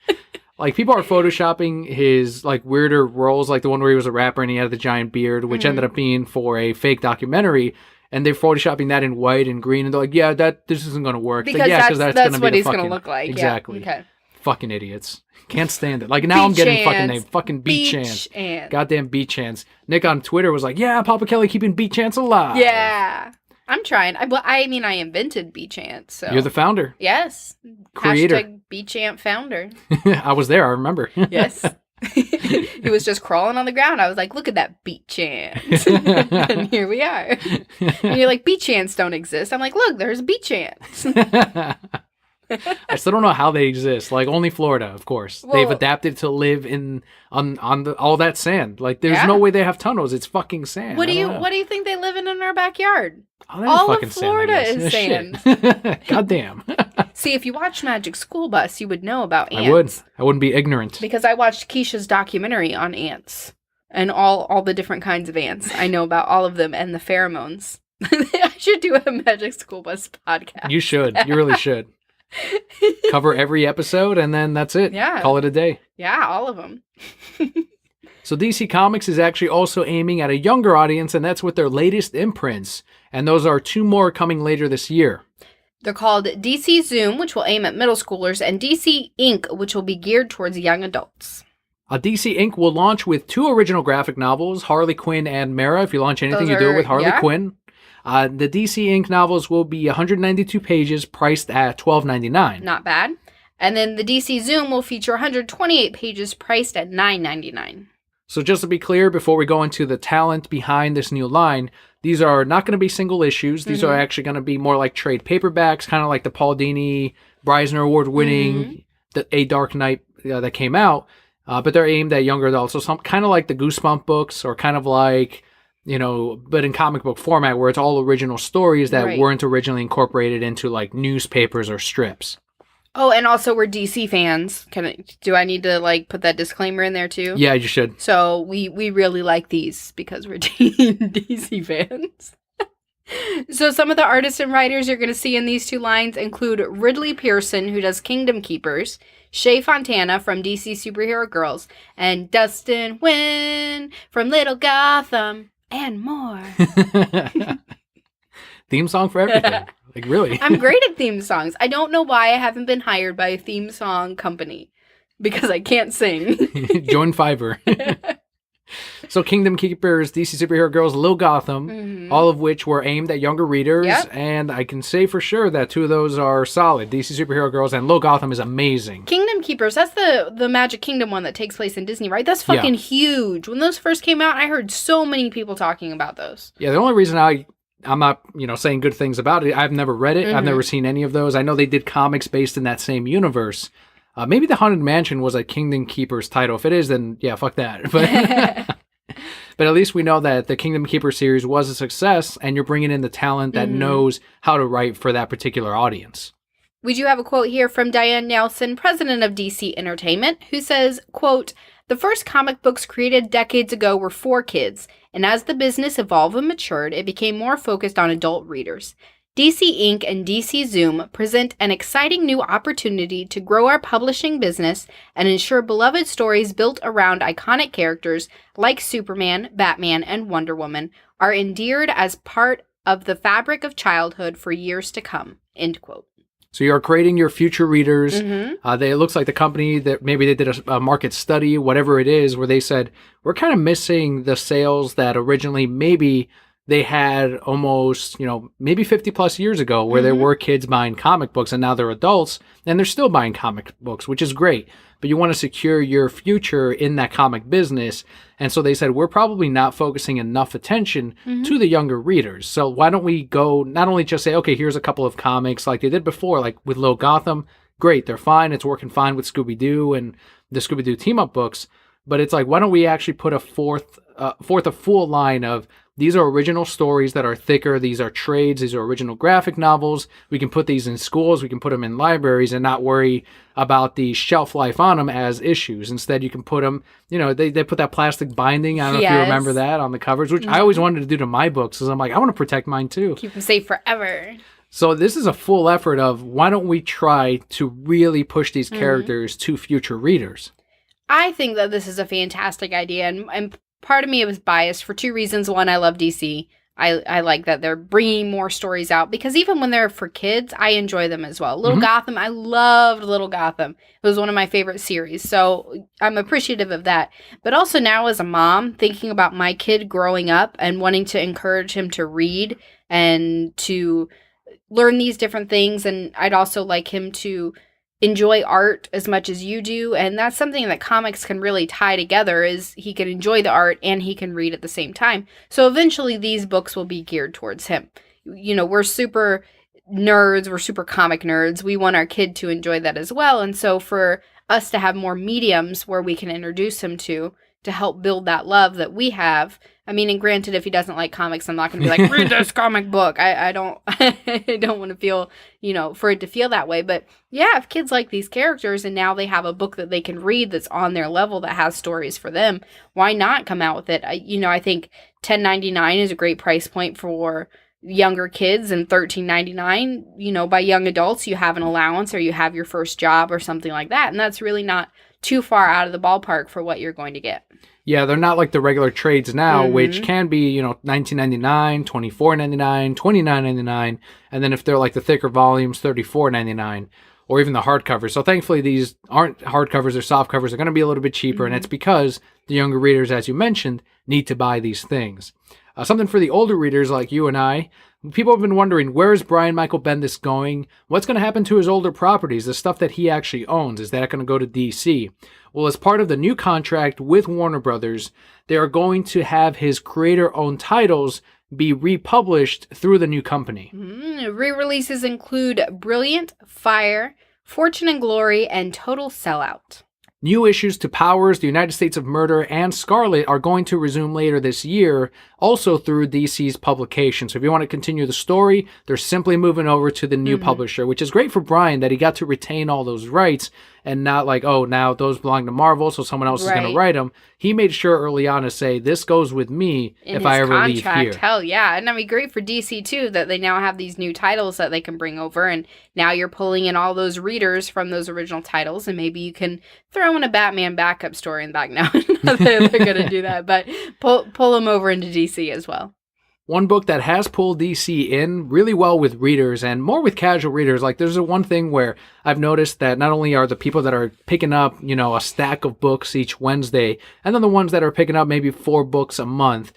Like, people are photoshopping his, like, weirder roles, like the one where he was a rapper and he had the giant beard, which ended up being for a fake documentary, and they're photoshopping that in white and green, and they're like, yeah, this isn't going to work. Because like, yeah, that's gonna what be he's going to look like. Exactly. Yeah. Okay. Fucking idiots. Can't stand it. Like, now I'm getting fucking name. Fucking Beat Chance. Goddamn Beat Chance. Nick on Twitter was like, yeah, Papa Kelly keeping Beat Chance alive. Yeah. I'm trying. I mean, I invented B-Chant, so. You're the founder. Yes. Creator. Hashtag B-Chant founder. I was there, I remember. Yes. He was just crawling on the ground. I was like, look at that B-Chant. And here we are. And you're like, B-Chants don't exist. I'm like, look, there's B-Chants. I still don't know how they exist. Like, only Florida, of course. Well, they've adapted to live on all that sand. Like, there's no way they have tunnels. It's fucking sand. What do you think they live in our backyard? Oh, that is all fucking of Florida sand, is Shit. sand. Goddamn. See, if you watch Magic School Bus, you would know about ants. I wouldn't be ignorant. Because I watched Keisha's documentary on ants and all the different kinds of ants. I know about all of them and the pheromones. I should do a Magic School Bus podcast. You should. You really should. Cover every episode, and then that's it. Yeah. Call it a day. Yeah, all of them. So DC Comics is actually also aiming at a younger audience, and that's with their latest imprints. And those are 2 more coming later this year. They're called DC Zoom, which will aim at middle schoolers, and DC Ink, which will be geared towards young adults. DC Ink will launch with 2 original graphic novels, Harley Quinn and Mara. If you launch anything, you do it with Harley Quinn. The DC Ink novels will be 192 pages, priced at $12.99. Not bad. And then the DC Zoom will feature 128 pages, priced at $9.99. So just to be clear, before we go into the talent behind this new line, these are not going to be single issues. These are actually going to be more like trade paperbacks, kind of like the Paul Dini Eisner Award-winning A Dark Knight that came out, but they're aimed at younger adults. So some kind of like the Goosebump books, or kind of like, but in comic book format, where it's all original stories that weren't originally incorporated into like newspapers or strips. Oh, and also we're DC fans. Do I need to like put that disclaimer in there too? Yeah, you should. So we really like these because we're DC fans. So some of the artists and writers you're going to see in these two lines include Ridley Pearson, who does Kingdom Keepers, Shay Fontana from DC Superhero Girls, and Dustin Nguyen from Little Gotham, and more. Theme song for everything. Like, really? I'm great at theme songs. I don't know why I haven't been hired by a theme song company. Because I can't sing. Join Fiverr. So Kingdom Keepers, DC Superhero Girls, Little Gotham, all of which were aimed at younger readers. Yep. And I can say for sure that two of those are solid. DC Superhero Girls and Little Gotham is amazing. Kingdom Keepers, that's the Magic Kingdom one that takes place in Disney, right? That's fucking huge. When those first came out, I heard so many people talking about those. Yeah, the only reason I'm not, saying good things about it, I've never read it. I've never seen any of those. I know they did comics based in that same universe. Maybe the Haunted Mansion was a Kingdom Keepers title. If it is, then yeah, fuck that. But at least we know that the Kingdom Keepers series was a success, and you're bringing in the talent that knows how to write for that particular audience. We do have a quote here from Diane Nelson, president of DC Entertainment, who says, quote, "The first comic books created decades ago were for kids, and as the business evolved and matured, it became more focused on adult readers. DC Inc. and DC Zoom present an exciting new opportunity to grow our publishing business and ensure beloved stories built around iconic characters like Superman, Batman, and Wonder Woman are endeared as part of the fabric of childhood for years to come." End quote. So you're creating your future readers. It looks like the company that maybe they did a market study, whatever it is, where they said, we're kind of missing the sales that originally maybe they had almost, maybe 50 plus years ago, where there were kids buying comic books, and now they're adults and they're still buying comic books, which is great. But you want to secure your future in that comic business. And so they said, we're probably not focusing enough attention to the younger readers. So why don't we go, not only just say, okay, here's a couple of comics like they did before, like with Little Gotham. Great, they're fine. It's working fine with Scooby-Doo and the Scooby-Doo team-up books. But it's like, why don't we actually put a full line of, these are original stories that are thicker. These are trades. These are original graphic novels. We can put these in schools. We can put them in libraries and not worry about the shelf life on them as issues. Instead, you can put them, they put that plastic binding. I don't know if you remember that on the covers, which I always wanted to do to my books, because I'm like, I want to protect mine too. Keep them safe forever. So this is a full effort of, why don't we try to really push these characters to future readers? I think that this is a fantastic idea, and part of me was biased for two reasons. One, I love DC. I like that they're bringing more stories out, because even when they're for kids, I enjoy them as well. Little Gotham, I loved Little Gotham. It was one of my favorite series, so I'm appreciative of that. But also now as a mom, thinking about my kid growing up and wanting to encourage him to read and to learn these different things, and I'd also like him to enjoy art as much as you do, and that's something that comics can really tie together, is he can enjoy the art and he can read at the same time. So eventually these books will be geared towards him. We're super nerds, we're super comic nerds. We want our kid to enjoy that as well, and so for us to have more mediums where we can introduce him to help build that love that we have. I mean, and granted, if he doesn't like comics, I'm not going to be like, read this comic book. I don't I don't want to feel, for it to feel that way. But yeah, if kids like these characters and now they have a book that they can read that's on their level, that has stories for them, why not come out with it? I think $10.99 is a great price point for younger kids, and $13.99, by young adults, you have an allowance or you have your first job or something like that. And that's really not too far out of the ballpark for what you're going to get. Yeah, they're not like the regular trades now, which can be, $19.99, $24.99, $29.99, and then if they're like the thicker volumes, $34.99, or even the hardcovers. So thankfully, these aren't hardcovers or soft covers. They're going to be a little bit cheaper, and it's because the younger readers, as you mentioned, need to buy these things. Something for the older readers like you and I. People have been wondering, where is Brian Michael Bendis going? What's going to happen to his older properties, the stuff that he actually owns? Is that going to go to DC? Well, as part of the new contract with Warner Brothers, they are going to have his creator-owned titles be republished through the new company. Re-releases include Brilliant, Fire, Fortune and Glory, and Total Sellout. New issues to Powers, The United States of Murder, and Scarlet are going to resume later this year, also through DC's publication. So if you want to continue the story, they're simply moving over to the new publisher, which is great for Brian that he got to retain all those rights and not like, oh, now those belong to Marvel, so someone else is going to write them. He made sure early on to say, this goes with me if I ever leave here. Hell yeah. And I mean, great for DC too, that they now have these new titles that they can bring over. And now you're pulling in all those readers from those original titles. And maybe you can throw in a Batman backup story in the back now. Not that they're going to do that, but pull them over into DC as well. One book that has pulled DC in really well with readers and more with casual readers. Like there's one thing where I've noticed that not only are the people that are picking up, a stack of books each Wednesday, and then the ones that are picking up maybe 4 books a month,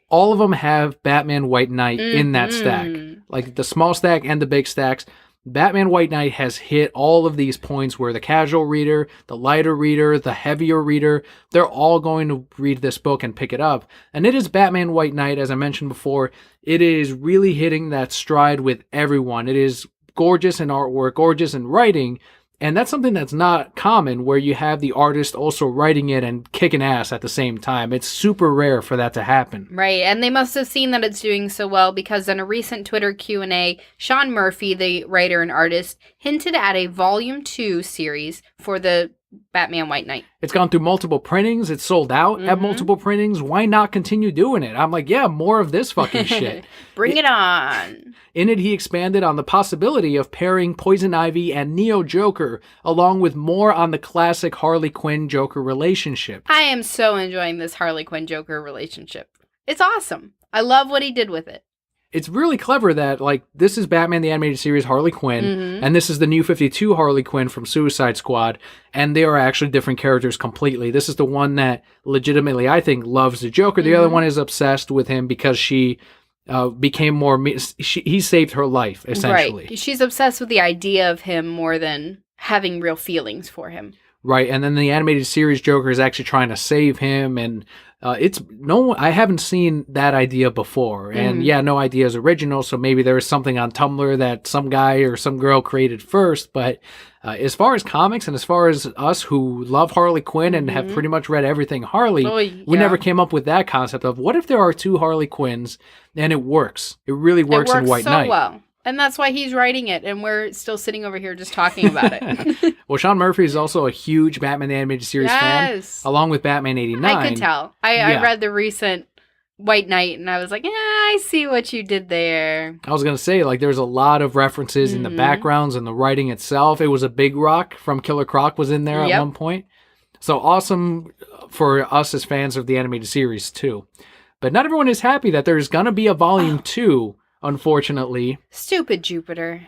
all of them have Batman White Knight in that stack. Like the small stack and the big stacks. Batman White Knight has hit all of these points where the casual reader, the lighter reader, the heavier reader, they're all going to read this book and pick it up. And it is Batman White Knight, as I mentioned before. It is really hitting that stride with everyone. It is gorgeous in artwork, gorgeous in writing. And that's something that's not common, where you have the artist also writing it and kicking ass at the same time. It's super rare for that to happen. Right, and they must have seen that it's doing so well because in a recent Twitter Q&A, Sean Murphy, the writer and artist, hinted at a Volume 2 series for the Batman White Knight. It's gone through multiple printings. It's sold out at multiple printings. Why not continue doing it? I'm like, yeah, more of this fucking shit. Bring it on. In it, he expanded on the possibility of pairing Poison Ivy and Neo Joker, along with more on the classic Harley Quinn Joker relationship. I am so enjoying this Harley Quinn Joker relationship. It's awesome. I love what he did with it. It's really clever that, this is Batman the Animated Series Harley Quinn, and this is the New 52 Harley Quinn from Suicide Squad, and they are actually different characters completely. This is the one that legitimately, I think, loves the Joker. The other one is obsessed with him because she became more... he saved her life, essentially. Right. She's obsessed with the idea of him more than having real feelings for him. Right, and then the animated series Joker is actually trying to save him, and I haven't seen that idea before, and no idea is original, so maybe there is something on Tumblr that some guy or some girl created first, but as far as comics and as far as us who love Harley Quinn and have pretty much read everything Harley, we never came up with that concept of what if there are 2 Harley Quinns, and it works. It really works in White Knight. Well. And that's why he's writing it, and we're still sitting over here just talking about it. Well, Sean Murphy is also a huge Batman the Animated Series fan, along with Batman 89. I could tell. I read the recent White Knight, and I was like, I see what you did there. I was going to say, there's a lot of references in the backgrounds and the writing itself. It was a Big Rock from Killer Croc was in there at one point. So awesome for us as fans of the animated series, too. But not everyone is happy that there's going to be a Volume 2, unfortunately. Stupid Jupiter.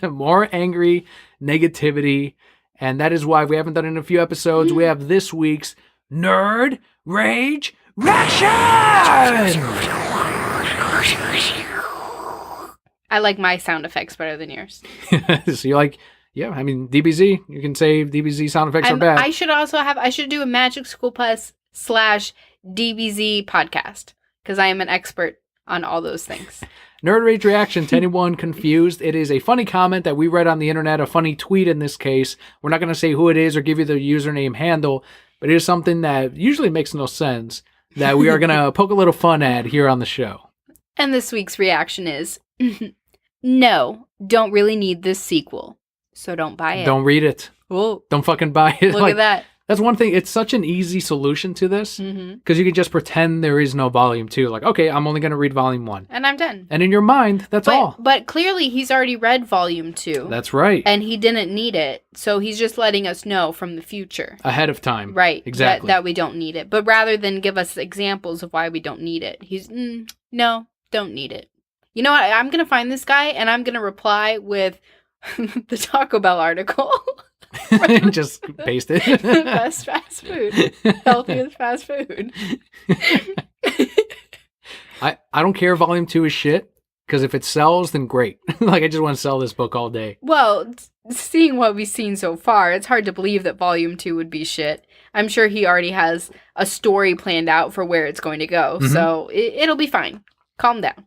More angry negativity. And that is why we haven't done it in a few episodes. We have this week's Nerd Rage Reaction! I like my sound effects better than yours. So you like... Yeah, I mean, DBZ. You can say DBZ sound effects are bad. I should do a Magic School Plus / DBZ podcast, because I am an expert on all those things. Nerd Rage Reaction to anyone confused. It is a funny comment that we read on the internet, a funny tweet in this case. We're not going to say who it is or give you the username handle, but it is something that usually makes no sense that we are going to poke a little fun at here on the show. And this week's reaction is, no, don't really need this sequel. So don't buy it. Don't read it. Whoa. Don't fucking buy it. Look at that. That's one thing. It's such an easy solution to this because you can just pretend there is no Volume 2. Okay, I'm only going to read Volume 1. And I'm done. And in your mind, that's all. But clearly he's already read Volume 2. That's right. And he didn't need it. So he's just letting us know from the future. Ahead of time. Right. Exactly. That we don't need it. But rather than give us examples of why we don't need it, he's, no, don't need it. You know what? I'm going to find this guy and I'm going to reply with the Taco Bell article. Just paste it. Best fast food. Healthiest fast food. I don't care if Volume 2 is shit, because if it sells, then great. I just want to sell this book all day. Well, seeing what we've seen so far, it's hard to believe that Volume 2 would be shit. I'm sure he already has a story planned out for where it's going to go, so it'll be fine. Calm down.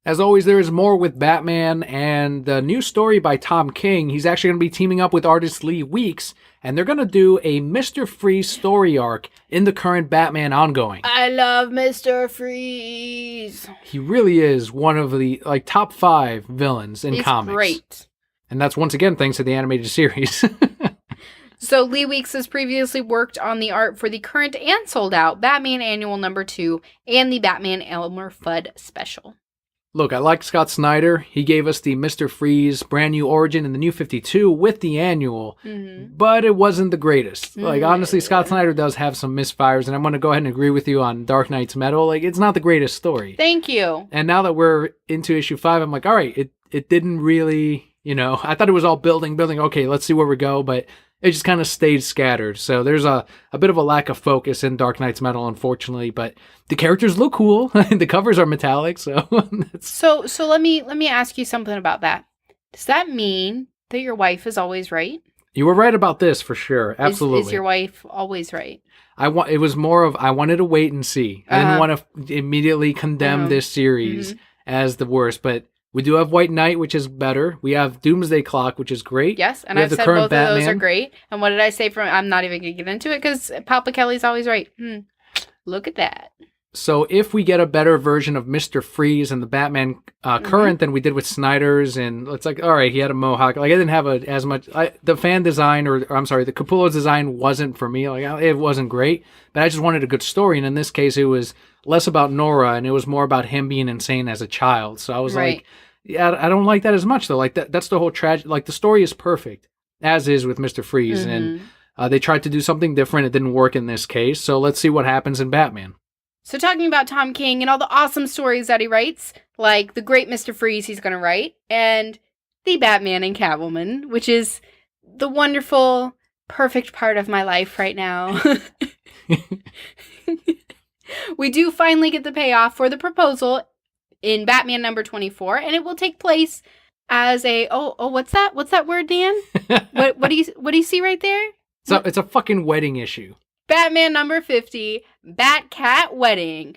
As always, there is more with Batman and the new story by Tom King. He's actually going to be teaming up with artist Lee Weeks, and they're going to do a Mr. Freeze story arc in the current Batman ongoing. I love Mr. Freeze. He really is one of the top 5 villains in comics. He's great. And that's once again thanks to the animated series. So Lee Weeks has previously worked on the art for the current and sold out Batman Annual #2 and the Batman Elmer Fudd special. Look, I like Scott Snyder. He gave us the Mr. Freeze brand new origin in the New 52 with the annual, but it wasn't the greatest. Honestly, Scott Snyder does have some misfires, and I'm going to go ahead and agree with you on Dark Knight's Metal. It's not the greatest story. Thank you. And now that we're into issue 5, I'm like, all right, it didn't really, I thought it was all building. Okay, let's see where we go, but it just kind of stayed scattered. So there's a bit of a lack of focus in Dark Knight's Metal, unfortunately, but the characters look cool. The covers are metallic, so So let me ask you something about that. Does that mean that your wife is always right? You were right about this for sure. Absolutely. Is your wife always right? It was more of I wanted to wait and see. I didn't want to immediately condemn this series as the worst, but we do have White Knight, which is better. We have Doomsday Clock, which is great. Yes, and I've said both of those are great. And what did I say I'm not even going to get into it because Papa Kelly's always right. Look at that. So if we get a better version of Mr. Freeze and the Batman current than we did with Snyder's, and it's like, all right, he had a mohawk. I didn't have as much. The fan design, the Capullo's design wasn't for me. It wasn't great, but I just wanted a good story. And in this case, it was less about Nora, and it was more about him being insane as a child. So I was like, yeah, I don't like that as much, though. That's the whole tragedy. The story is perfect, as is with Mr. Freeze. And they tried to do something different. It didn't work in this case. So let's see what happens in Batman. So talking about Tom King and all the awesome stories that he writes, like the great Mr. Freeze he's going to write, and the Batman and Catwoman, which is the wonderful, perfect part of my life right now. We do finally get the payoff for the proposal in Batman #24, and it will take place as a what's that word, Dan? what do you see right there? So it's a fucking wedding issue. Batman #50, Bat Cat Wedding.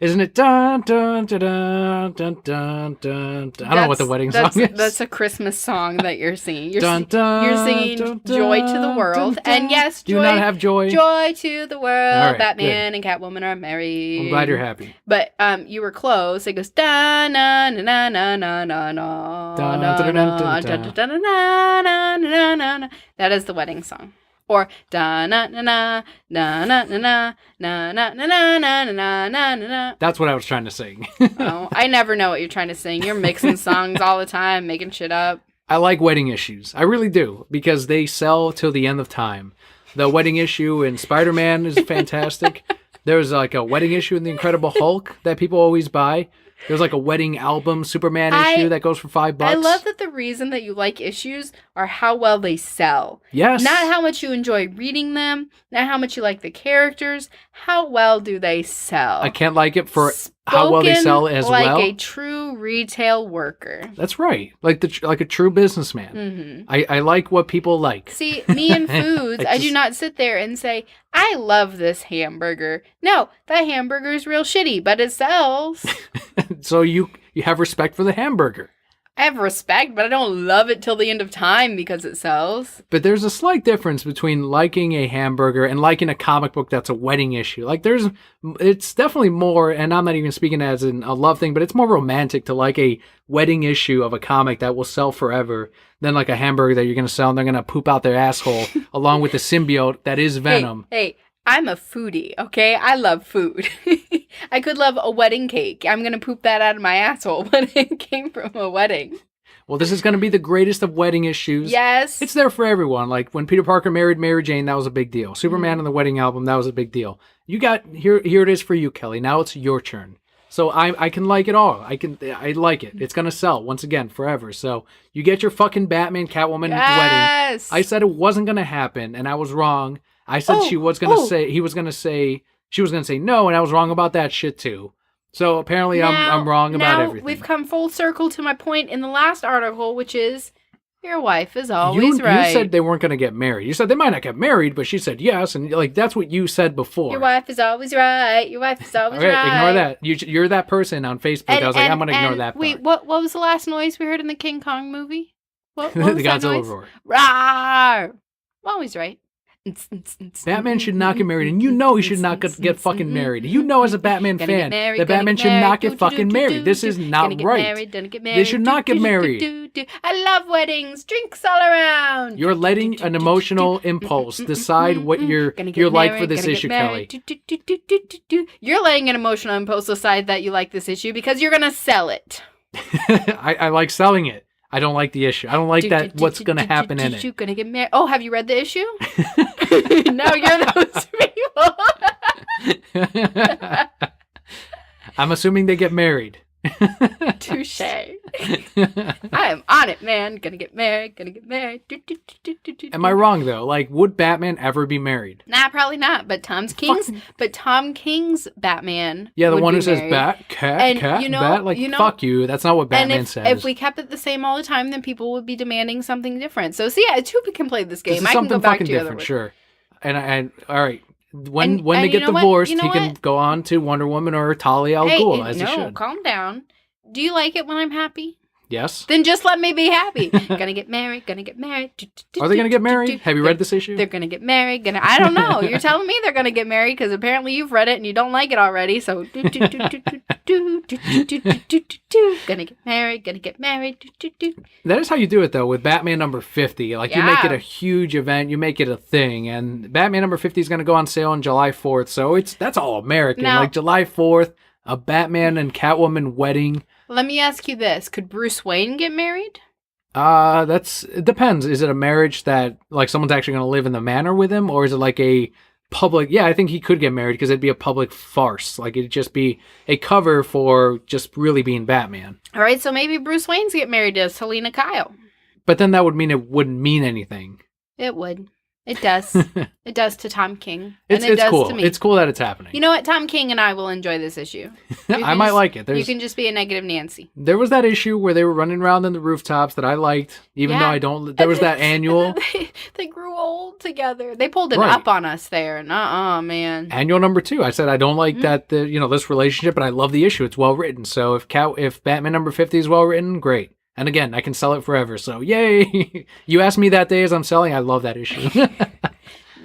Isn't it dun dun dun dun dun dun dun? I don't know what the wedding song is. That's a Christmas song that you're singing. You're singing "Joy to the World," and yes, joy. Do not have joy. Joy to the world. Right, Batman good. and Catwoman are married. I'm glad you're happy. But you were close. It goes da na na na na na na na. That is the wedding song. Or da na na na na na na na na na na na na na na. That's what I was trying to sing. Oh, I never know what you're trying to sing. You're mixing songs all the time, making shit up. I like wedding issues. I really do, because they sell till the end of time. The wedding issue in Spider-Man is fantastic. There's a wedding issue in The Incredible Hulk that people always buy. There's a wedding album Superman issue that goes for $5. I love that the reason that you like issues are how well they sell. Yes. Not how much you enjoy reading them, not how much you like the characters. How well do they sell? I can't like it for how well they sell as well. Like a true retail worker. That's right. Like a true businessman. I like what people like. See, me and foods, I do not sit there and say, I love this hamburger. No, that hamburger is real shitty, but it sells. So you have respect for the hamburger. I have respect, but I don't love it till the end of time because it sells. But there's a slight difference between liking a hamburger and liking a comic book that's a wedding issue. It's definitely more, and I'm not even speaking as in a love thing, but it's more romantic to like a wedding issue of a comic that will sell forever than like a hamburger that you're going to sell and they're going to poop out their asshole along with the symbiote that is Venom. Hey, I'm a foodie, okay? I love food. I could love a wedding cake. I'm going to poop that out of my asshole, but it came from a wedding. Well, this is going to be the greatest of wedding issues. Yes. It's there for everyone. Like when Peter Parker married Mary Jane, that was a big deal. Superman and the wedding album, that was a big deal. You got, here it is for you, Kelly. Now it's your turn. So I can like it all. I like it. It's going to sell, once again, forever. So you get your fucking Batman, Catwoman wedding. I said it wasn't going to happen, and I was wrong. I said she was going to say, she was going to say no, and I was wrong about that shit too. So apparently I'm wrong about everything. We've come full circle to my point in the last article, which is Your wife is always right. You said they weren't going to get married. You said they might not get married, but she said yes, and like that's what you said before. Your wife is always right. Your wife is always right. Ignore that. You're that person on Facebook. I was like, I'm going to ignore that part. Wait, what was the last noise we heard in the King Kong movie? What was the Godzilla roar. Rawr! Always right. Batman should not get married, and you know he should not get fucking married. You know, as a Batman fan, that Batman should not get fucking married. This is not right. They should not get married. I love weddings. Drinks all around. You're letting an emotional impulse decide what you're like for this issue, Kelly. You're letting an emotional impulse decide that you like this issue because you're gonna sell it. I like selling it. I don't like the issue. I don't like that. What's going to happen in it? You're gonna get married. Oh, have you read the issue? No, you're those people. I'm assuming they get married. Touche. I am on it, man. Gonna get married. Gonna get married. Am I wrong though? Like, would Batman ever be married? Nah, probably not. But Tom King's Batman. Yeah, the one who married. Says bat, cat, bat. Like, fuck you. That's not what Batman says. If we kept it the same all the time, then people would be demanding something different. So yeah, two can play this game. This is I can go back to the other one. Sure. And all right. When they get divorced, he can go on to Wonder Woman or Talia al Ghul, as he should. Calm down. Do you like it when I'm happy? Yes. Then just let me be happy. Gonna get married. Gonna get married. Are they gonna get married? Have you read this issue? They're gonna get married. I don't know. You're telling me they're gonna get married because apparently you've read it and you don't like it already. So gonna get married. Gonna get married. That is how you do it though with Batman number 50. Like you make it a huge event. You make it a thing. And Batman number 50 is gonna go on sale on July 4th. So that's all American. Now, like July 4th, a Batman and Catwoman wedding. Let me ask you this. Could Bruce Wayne get married? It depends. Is it a marriage that like someone's actually going to live in the manor with him, or is it like a public? Yeah, I think he could get married because it'd be a public farce. Like it'd just be a cover for just really being Batman. All right, so maybe Bruce Wayne's get married to Selena Kyle. But then that would mean it wouldn't mean anything. It would. It does. It does to Tom King. It's does cool. To me. It's cool that it's happening. You know what? Tom King and I will enjoy this issue. I might like it. You can just be a negative Nancy. There was that issue where they were running around in the rooftops that I liked, even though I don't. There was that annual. They grew old together. They pulled it up on us there. Man. Annual number 2. I said I don't like that. This relationship, but I love the issue. It's well written. So if Batman number 50 is well written, great. And again, I can sell it forever. So yay! You asked me that day as I'm selling. I love that issue.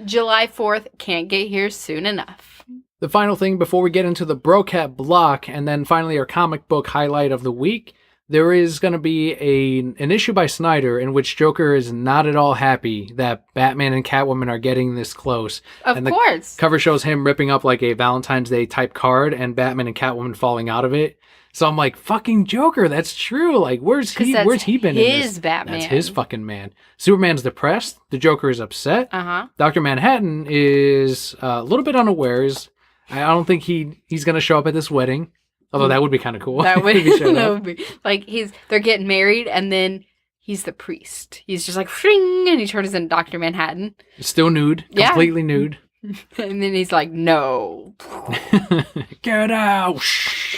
July 4th, can't get here soon enough. The final thing before we get into the Brocat block and then finally our comic book highlight of the week, there is going to be an issue by Snyder in which Joker is not at all happy that Batman and Catwoman are getting this close. Of course. The cover shows him ripping up like a Valentine's Day type card and Batman and Catwoman falling out of it. So I'm like, fucking Joker, that's true. Like, where's he been in this? His Batman. That's his fucking man. Superman's depressed. The Joker is upset. Dr. Manhattan is a little bit unawares. I don't think he's going to show up at this wedding. Although that would be kind of cool. That would be. Like, they're getting married and then he's the priest. He's just like, shing, and he turns into Dr. Manhattan. Still nude. Yeah. Completely nude. And then he's like, no. Get out.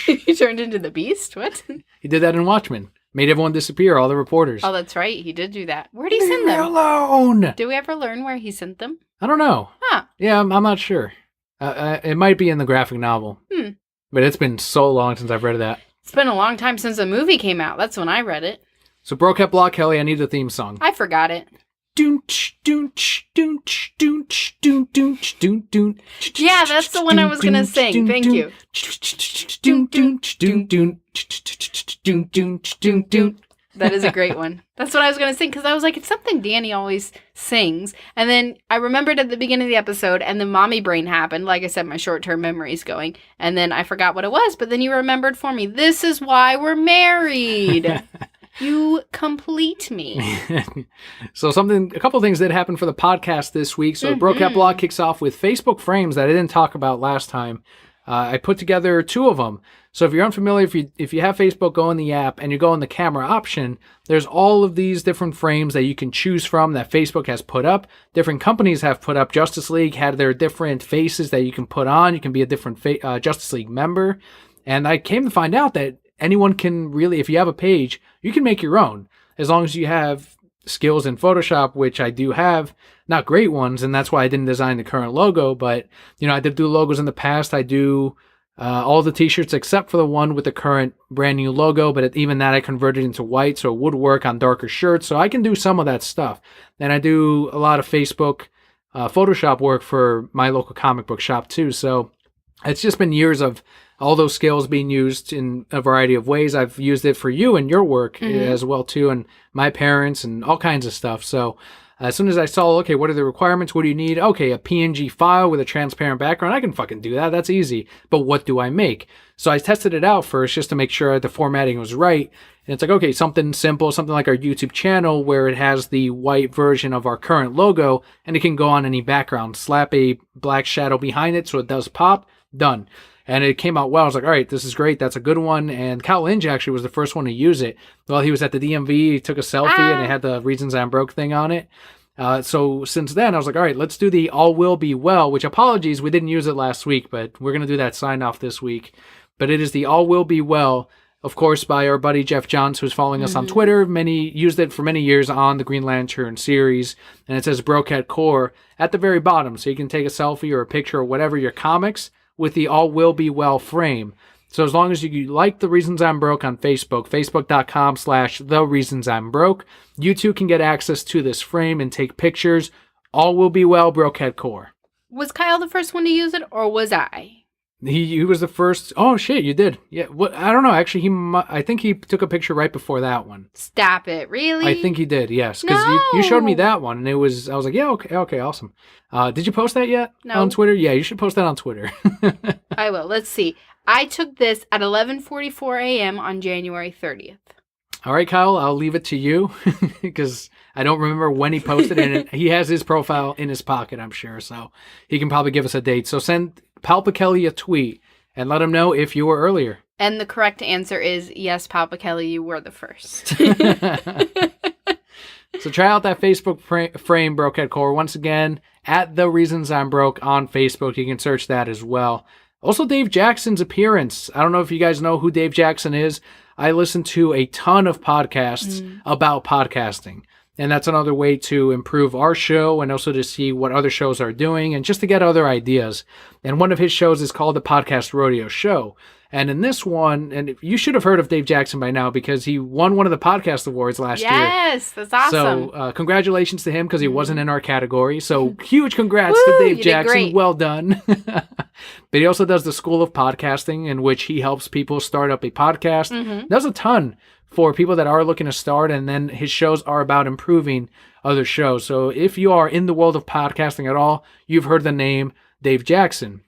He turned into the Beast? What? He did that in Watchmen. Made everyone disappear, all the reporters. Oh, that's right. He did do that. Where'd he send them? Leave me alone. Did we ever learn where he sent them? I don't know. Huh. Yeah, I'm not sure. It might be in the graphic novel. But it's been so long since I've read that. It's been a long time since the movie came out. That's when I read it. So Brocat Block, Kelly, I need the theme song. I forgot it. Yeah, that's the one I was going to sing. Thank you. That is a great one. That's what I was going to sing because I was like, it's something Danny always sings. And then I remembered at the beginning of the episode and then mommy brain happened. Like I said, my short-term memory is going. And then I forgot what it was, but then you remembered for me. This is why we're married. You complete me. So a couple ththings that happened for the podcast this week. So Brocat Blog kicks off with Facebook frames that I didn't talk about last time. I put together 2 of them. So if you're unfamiliar, if you have Facebook, go in the app and you go in the camera option, there's all of these different frames that you can choose from that Facebook has put up. Different companies have put up. Justice League had their different faces that you can put on. You can be a different Justice League member. And I came to find out that anyone can really, if you have a page, you can make your own as long as you have skills in Photoshop, which I do have, not great ones, and that's why I didn't design the current logo. But I did do logos in the past. I do all the t-shirts except for the one with the current brand new logo, but even that I converted into white, so it would work on darker shirts. So I can do some of that stuff. And I do a lot of Facebook Photoshop work for my local comic book shop too. So it's just been years of all those skills being used in a variety of ways. I've used it for you and your work as well too, and my parents and all kinds of stuff. So as soon as I saw, okay, what are the requirements? What do you need? Okay, a PNG file with a transparent background. I can fucking do that. That's easy. But what do I make? So I tested it out first just to make sure the formatting was right. And it's like, okay, something simple, something like our YouTube channel where it has the white version of our current logo and it can go on any background. Slap a black shadow behind it so it does pop. Done. And it came out well. I was like, all right, this is great. That's a good one. And Kyle Inge actually was the first one to use it. While he was at the DMV, he took a selfie and it had the Reasons I'm Broke thing on it. So since then, I was like, all right, let's do the All Will Be Well, which apologies, we didn't use it last week, but we're going to do that sign off this week. But it is the All Will Be Well, of course, by our buddy Jeff Johns, who's following us on Twitter. Used it for many years on the Green Lantern series. And it says Brokehead Core at the very bottom. So you can take a selfie or a picture or whatever, your comics, with the All Will Be Well frame. So as long as you like The Reasons I'm Broke on Facebook, facebook.com/The Reasons I'm Broke, you too can get access to this frame and take pictures. All Will Be Well, Brokehead Core. Was Kyle the first one to use it, or was I? He was the first. Oh shit, you did. Yeah. What? I don't know. Actually, I think he took a picture right before that one. Stop it! Really? I think he did. Yes, because you showed me that one, and I was like, yeah, okay, awesome. Did you post that yet? No. On Twitter? Yeah, you should post that on Twitter. I will. Let's see. I took this at 11:44 a.m. on January 30th. All right, Kyle, I'll leave it to you because I don't remember when he posted it. And he has his profile in his pocket, I'm sure, so he can probably give us a date. So send Palpa Kelly a tweet and let him know if you were earlier. And the correct answer is yes, Palpa Kelly, you were the first. So try out that Facebook frame, Brokehead Core. Once again, at The Reasons I'm Broke on Facebook. You can search that as well. Also, Dave Jackson's appearance. I don't know if you guys know who Dave Jackson is. I listen to a ton of podcasts about podcasting. And that's another way to improve our show and also to see what other shows are doing and just to get other ideas. And one of his shows is called the Podcast Rodeo Show. And in this one, and you should have heard of Dave Jackson by now because he won one of the podcast awards last year. Yes, that's awesome. So congratulations to him because he wasn't in our category. So huge congrats to Dave Jackson. Well done. But he also does the School of Podcasting in which he helps people start up a podcast. Does a ton for people that are looking to start, and then his shows are about improving other shows. So if you are in the world of podcasting at all, you've heard the name Dave Jackson.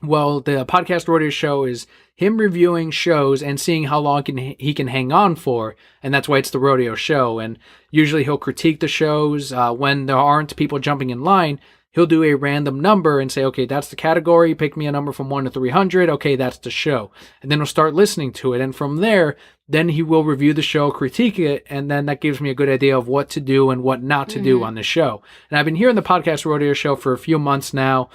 Well, the Podcast Rodeo Show is him reviewing shows and seeing how long he can hang on for, and that's why it's the Rodeo Show. And usually he'll critique the shows when there aren't people jumping in line. He'll do a random number and say, okay, that's the category. Pick me a number from 1 to 300. Okay, that's the show. And then we'll start listening to it. And from there, then he will review the show, critique it, and then that gives me a good idea of what to do and what not to do on the show. And I've been hearing the Podcast Rodeo Show for a few months now.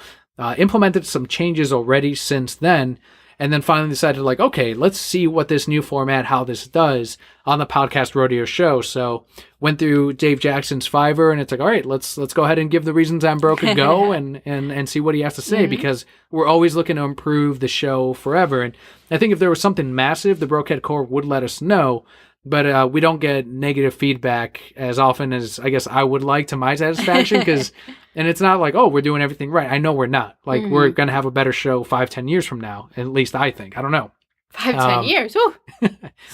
Implemented some changes already since then, and then finally decided like, okay, let's see what this new format, how this does on the Podcast Rodeo Show. So went through Dave Jackson's Fiverr, and it's like, all right, let's go ahead and give The Reasons I'm Broke a go and see what he has to say, because we're always looking to improve the show forever. And I think if there was something massive, the Brokehead Core would let us know. But we don't get negative feedback as often as I guess I would like to my satisfaction. And it's not like, oh, we're doing everything right. I know we're not. Like, we're going to have a better show 5-10 years from now. At least I think. I don't know. 5-10 years? Woo.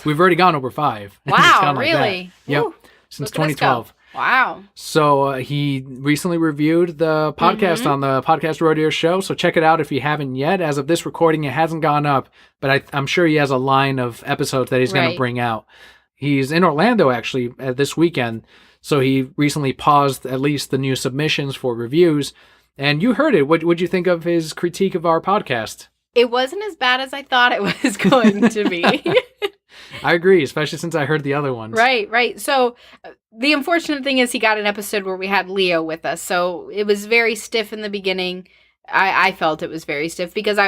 We've already gone over 5. Wow, really? Like yep. Woo. Since 2012. Wow. So he recently reviewed the podcast on the Podcast Rodeo Show. So check it out if you haven't yet. As of this recording, it hasn't gone up. But I'm sure he has a line of episodes that he's going to bring out. He's in Orlando, actually, this weekend. So he recently paused at least the new submissions for reviews. And you heard it. What'd you think of his critique of our podcast? It wasn't as bad as I thought it was going to be. I agree, especially since I heard the other ones. Right. So the unfortunate thing is he got an episode where we had Leo with us. So it was very stiff in the beginning. I felt it was very stiff because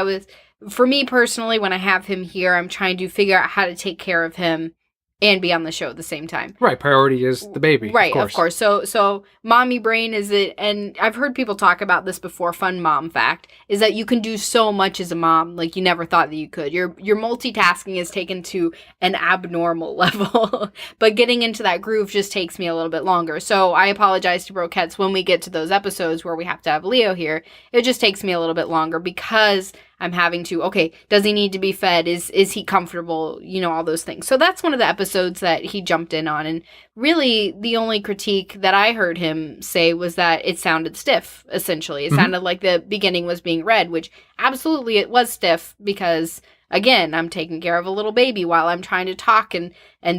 for me personally, when I have him here, I'm trying to figure out how to take care of him and be on the show at the same time. Right. Priority is the baby. Right, of course. So mommy brain is it, and I've heard people talk about this before, fun mom fact, is that you can do so much as a mom, like you never thought that you could. Your multitasking is taken to an abnormal level, but getting into that groove just takes me a little bit longer. So I apologize to Brokettes when we get to those episodes where we have to have Leo here. It just takes me a little bit longer because I'm having to, okay, does he need to be fed? Is he comfortable? You know, all those things. So that's one of the episodes that he jumped in on. And really, the only critique that I heard him say was that it sounded stiff, essentially. It sounded like the beginning was being read, which absolutely it was stiff because, again, I'm taking care of a little baby while I'm trying to talk and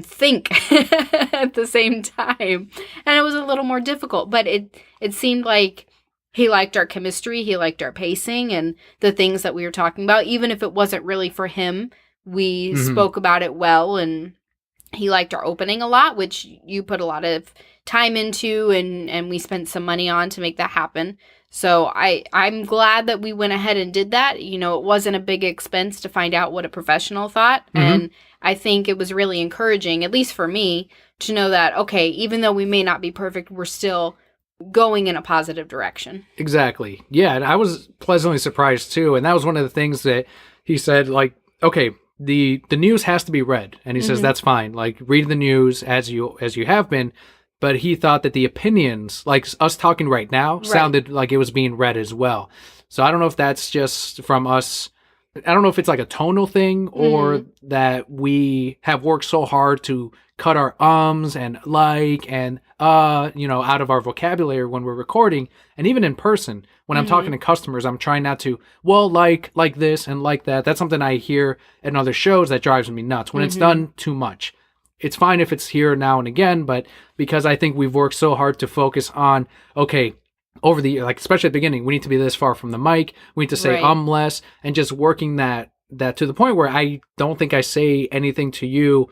think at the same time. And it was a little more difficult, but it seemed like he liked our chemistry, he liked our pacing and the things that we were talking about. Even if it wasn't really for him, we spoke about it well, and he liked our opening a lot, which you put a lot of time into, and we spent some money on to make that happen. So I'm glad that we went ahead and did that. You know, it wasn't a big expense to find out what a professional thought. And I think it was really encouraging, at least for me, to know that, okay, even though we may not be perfect, we're still going in a positive direction. Exactly. Yeah, and I was pleasantly surprised too. And that was one of the things that he said, like, okay, the news has to be read. And he says, that's fine. Like, read the news as you have been. But he thought that the opinions, like us talking right now, sounded like it was being read as well. So I don't know if that's just from us. I don't know if it's like a tonal thing or that we have worked so hard to cut our ums and like and out of our vocabulary when we're recording. And even in person, when I'm talking to customers, I'm trying not to, like this and like that. That's something I hear in other shows that drives me nuts when it's done too much. It's fine if it's here now and again, but because I think we've worked so hard to focus on, okay, over the year, like especially at the beginning, we need to be this far from the mic. We need to say less, and just working that to the point where I don't think I say anything to you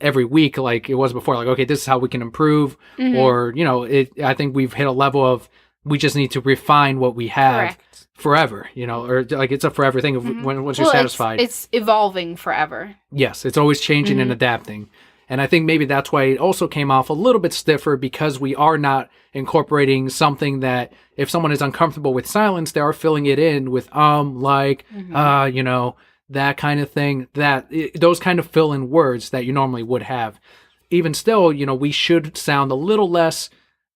every week like it was before. Like, okay, this is how we can improve, or I think we've hit a level of we just need to refine what we have forever. Or like it's a forever thing of once you're satisfied. It's evolving forever. Yes, it's always changing and adapting. And I think maybe that's why it also came off a little bit stiffer, because we are not incorporating something that if someone is uncomfortable with silence, they are filling it in with that kind of thing, those kind of fill in words that you normally would have. Even still, we should sound a little less,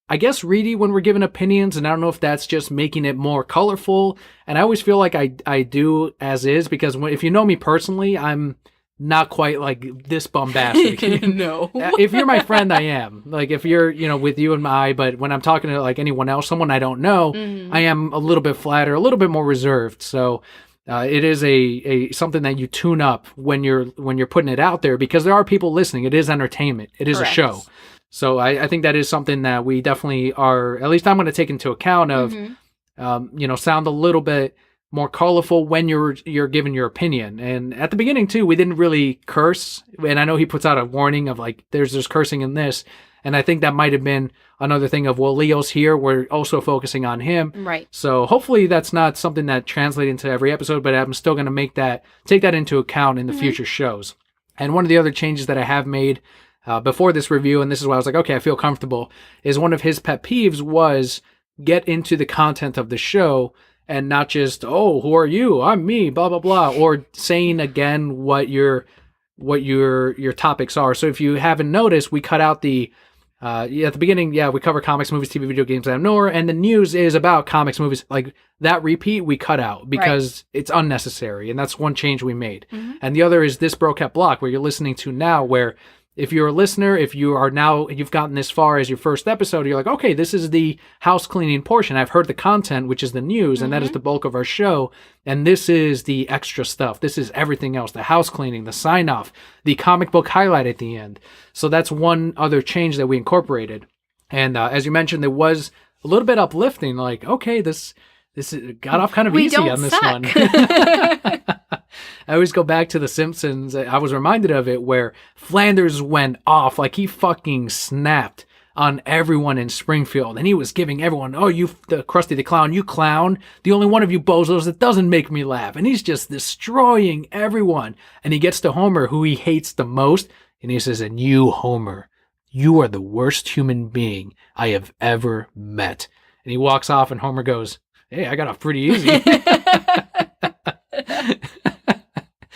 I guess, reedy when we're giving opinions. And I don't know if that's just making it more colorful. And I always feel like I do as is, because if you know me personally, I'm not quite like this bombastic. No. If you're my friend, I am. Like if you're, with you and I, but when I'm talking to like anyone else, someone I don't know, I am a little bit flatter, a little bit more reserved. So it is a something that you tune up when you're putting it out there, because there are people listening. It is entertainment. It is a show. So I think that is something that we definitely are, at least I'm going to take into account of, sound a little bit more colorful when you're giving your opinion. And at the beginning too, we didn't really curse. And I know he puts out a warning of like, there's cursing in this. And I think that might have been another thing of, well, Leo's here, we're also focusing on him. Right. So hopefully that's not something that translates into every episode, but I'm still going to take that into account in the future shows. And one of the other changes that I have made before this review, and this is why I was like, okay, I feel comfortable, is one of his pet peeves was get into the content of the show and not just, oh, who are you? I'm me, blah, blah, blah, or saying again what your topics are. So if you haven't noticed, we cut out at the beginning, we cover comics, movies, TV, video games, and more, and the news is about comics, movies. Like that repeat, we cut out because it's unnecessary, and that's one change we made. And the other is this Broket block where you're listening to now, where if you're a listener, if you've gotten this far as your first episode, you're like, okay, this is the house cleaning portion. I've heard the content, which is the news, and that is the bulk of our show. And this is the extra stuff. This is everything else, the house cleaning, the sign off, the comic book highlight at the end. So that's one other change that we incorporated. And as you mentioned, it was a little bit uplifting. Like, okay, this got off kind of easy on this one. I always go back to The Simpsons. I was reminded of it where Flanders went off. Like he fucking snapped on everyone in Springfield. And he was giving everyone, oh, you, the Krusty the Clown, you clown. The only one of you bozos that doesn't make me laugh. And he's just destroying everyone. And he gets to Homer, who he hates the most. And he says, and you, Homer, you are the worst human being I have ever met. And he walks off and Homer goes, hey, I got off pretty easy.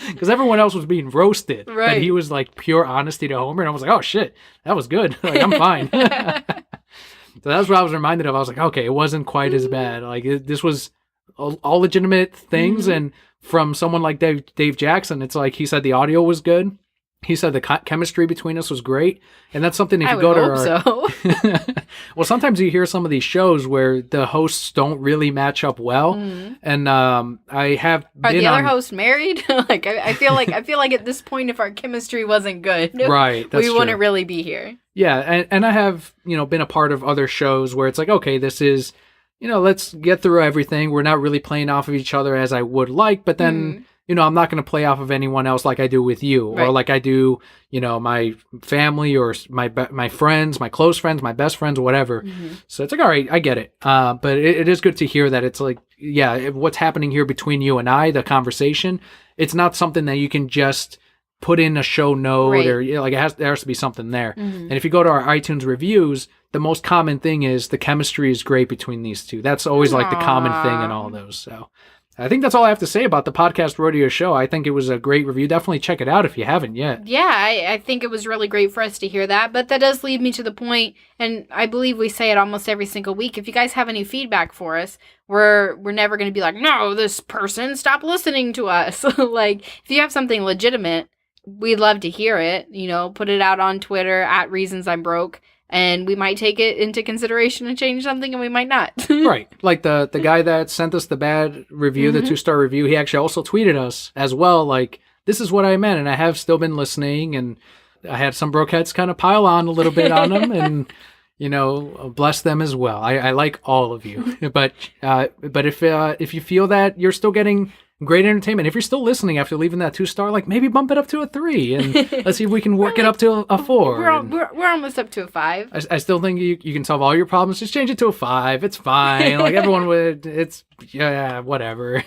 Because everyone else was being roasted. Right. But he was like pure honesty to Homer. And I was like, oh shit, that was good. Like, I'm fine. So that's what I was reminded of. I was like, okay, it wasn't quite as bad. Like this was all legitimate things. And from someone like Dave Jackson, it's like he said the audio was good. He said the chemistry between us was great. And that's something if you go to so. Well, sometimes you hear some of these shows where the hosts don't really match up well. And I have Are the other hosts married? Like I feel like at this point, if our chemistry wasn't good, right, that's we wouldn't really be here. Yeah, and I have, been a part of other shows where it's like, okay, this is, let's get through everything. We're not really playing off of each other as I would like, but then I'm not going to play off of anyone else like I do with you, or like I do, my family or my friends, my close friends, my best friends, whatever. So it's like, all right, I get it. But it is good to hear that it's like, yeah, what's happening here between you and I, the conversation, it's not something that you can just put in a show note or like there has to be something there. And if you go to our iTunes reviews, the most common thing is the chemistry is great between these two. That's always like the common thing in all those. So I think that's all I have to say about the Podcast Rodeo Show. I think it was a great review. Definitely check it out if you haven't yet. Yeah, I think it was really great for us to hear that. But that does lead me to the point, and I believe we say it almost every single week. If you guys have any feedback for us, we're never going to be like, no, this person, stop listening to us. Like, if you have something legitimate, we'd love to hear it. Put it out on Twitter at Reasons I'm Broke. And we might take it into consideration and change something, and we might not. Right. Like the guy that sent us the bad review, the 2-star review, he actually also tweeted us as well. Like, this is what I meant. And I have still been listening. And I had some brokeheads kind of pile on a little bit on them. And, bless them as well. I like all of you. But if you feel that you're still getting great entertainment, if you're still listening after leaving that 2-star, like maybe bump it up to a 3 and let's see if we can work it up to a 4. We're almost up to a 5. I still think you can solve all your problems. Just change it to a 5. It's fine. Like everyone would. It's whatever.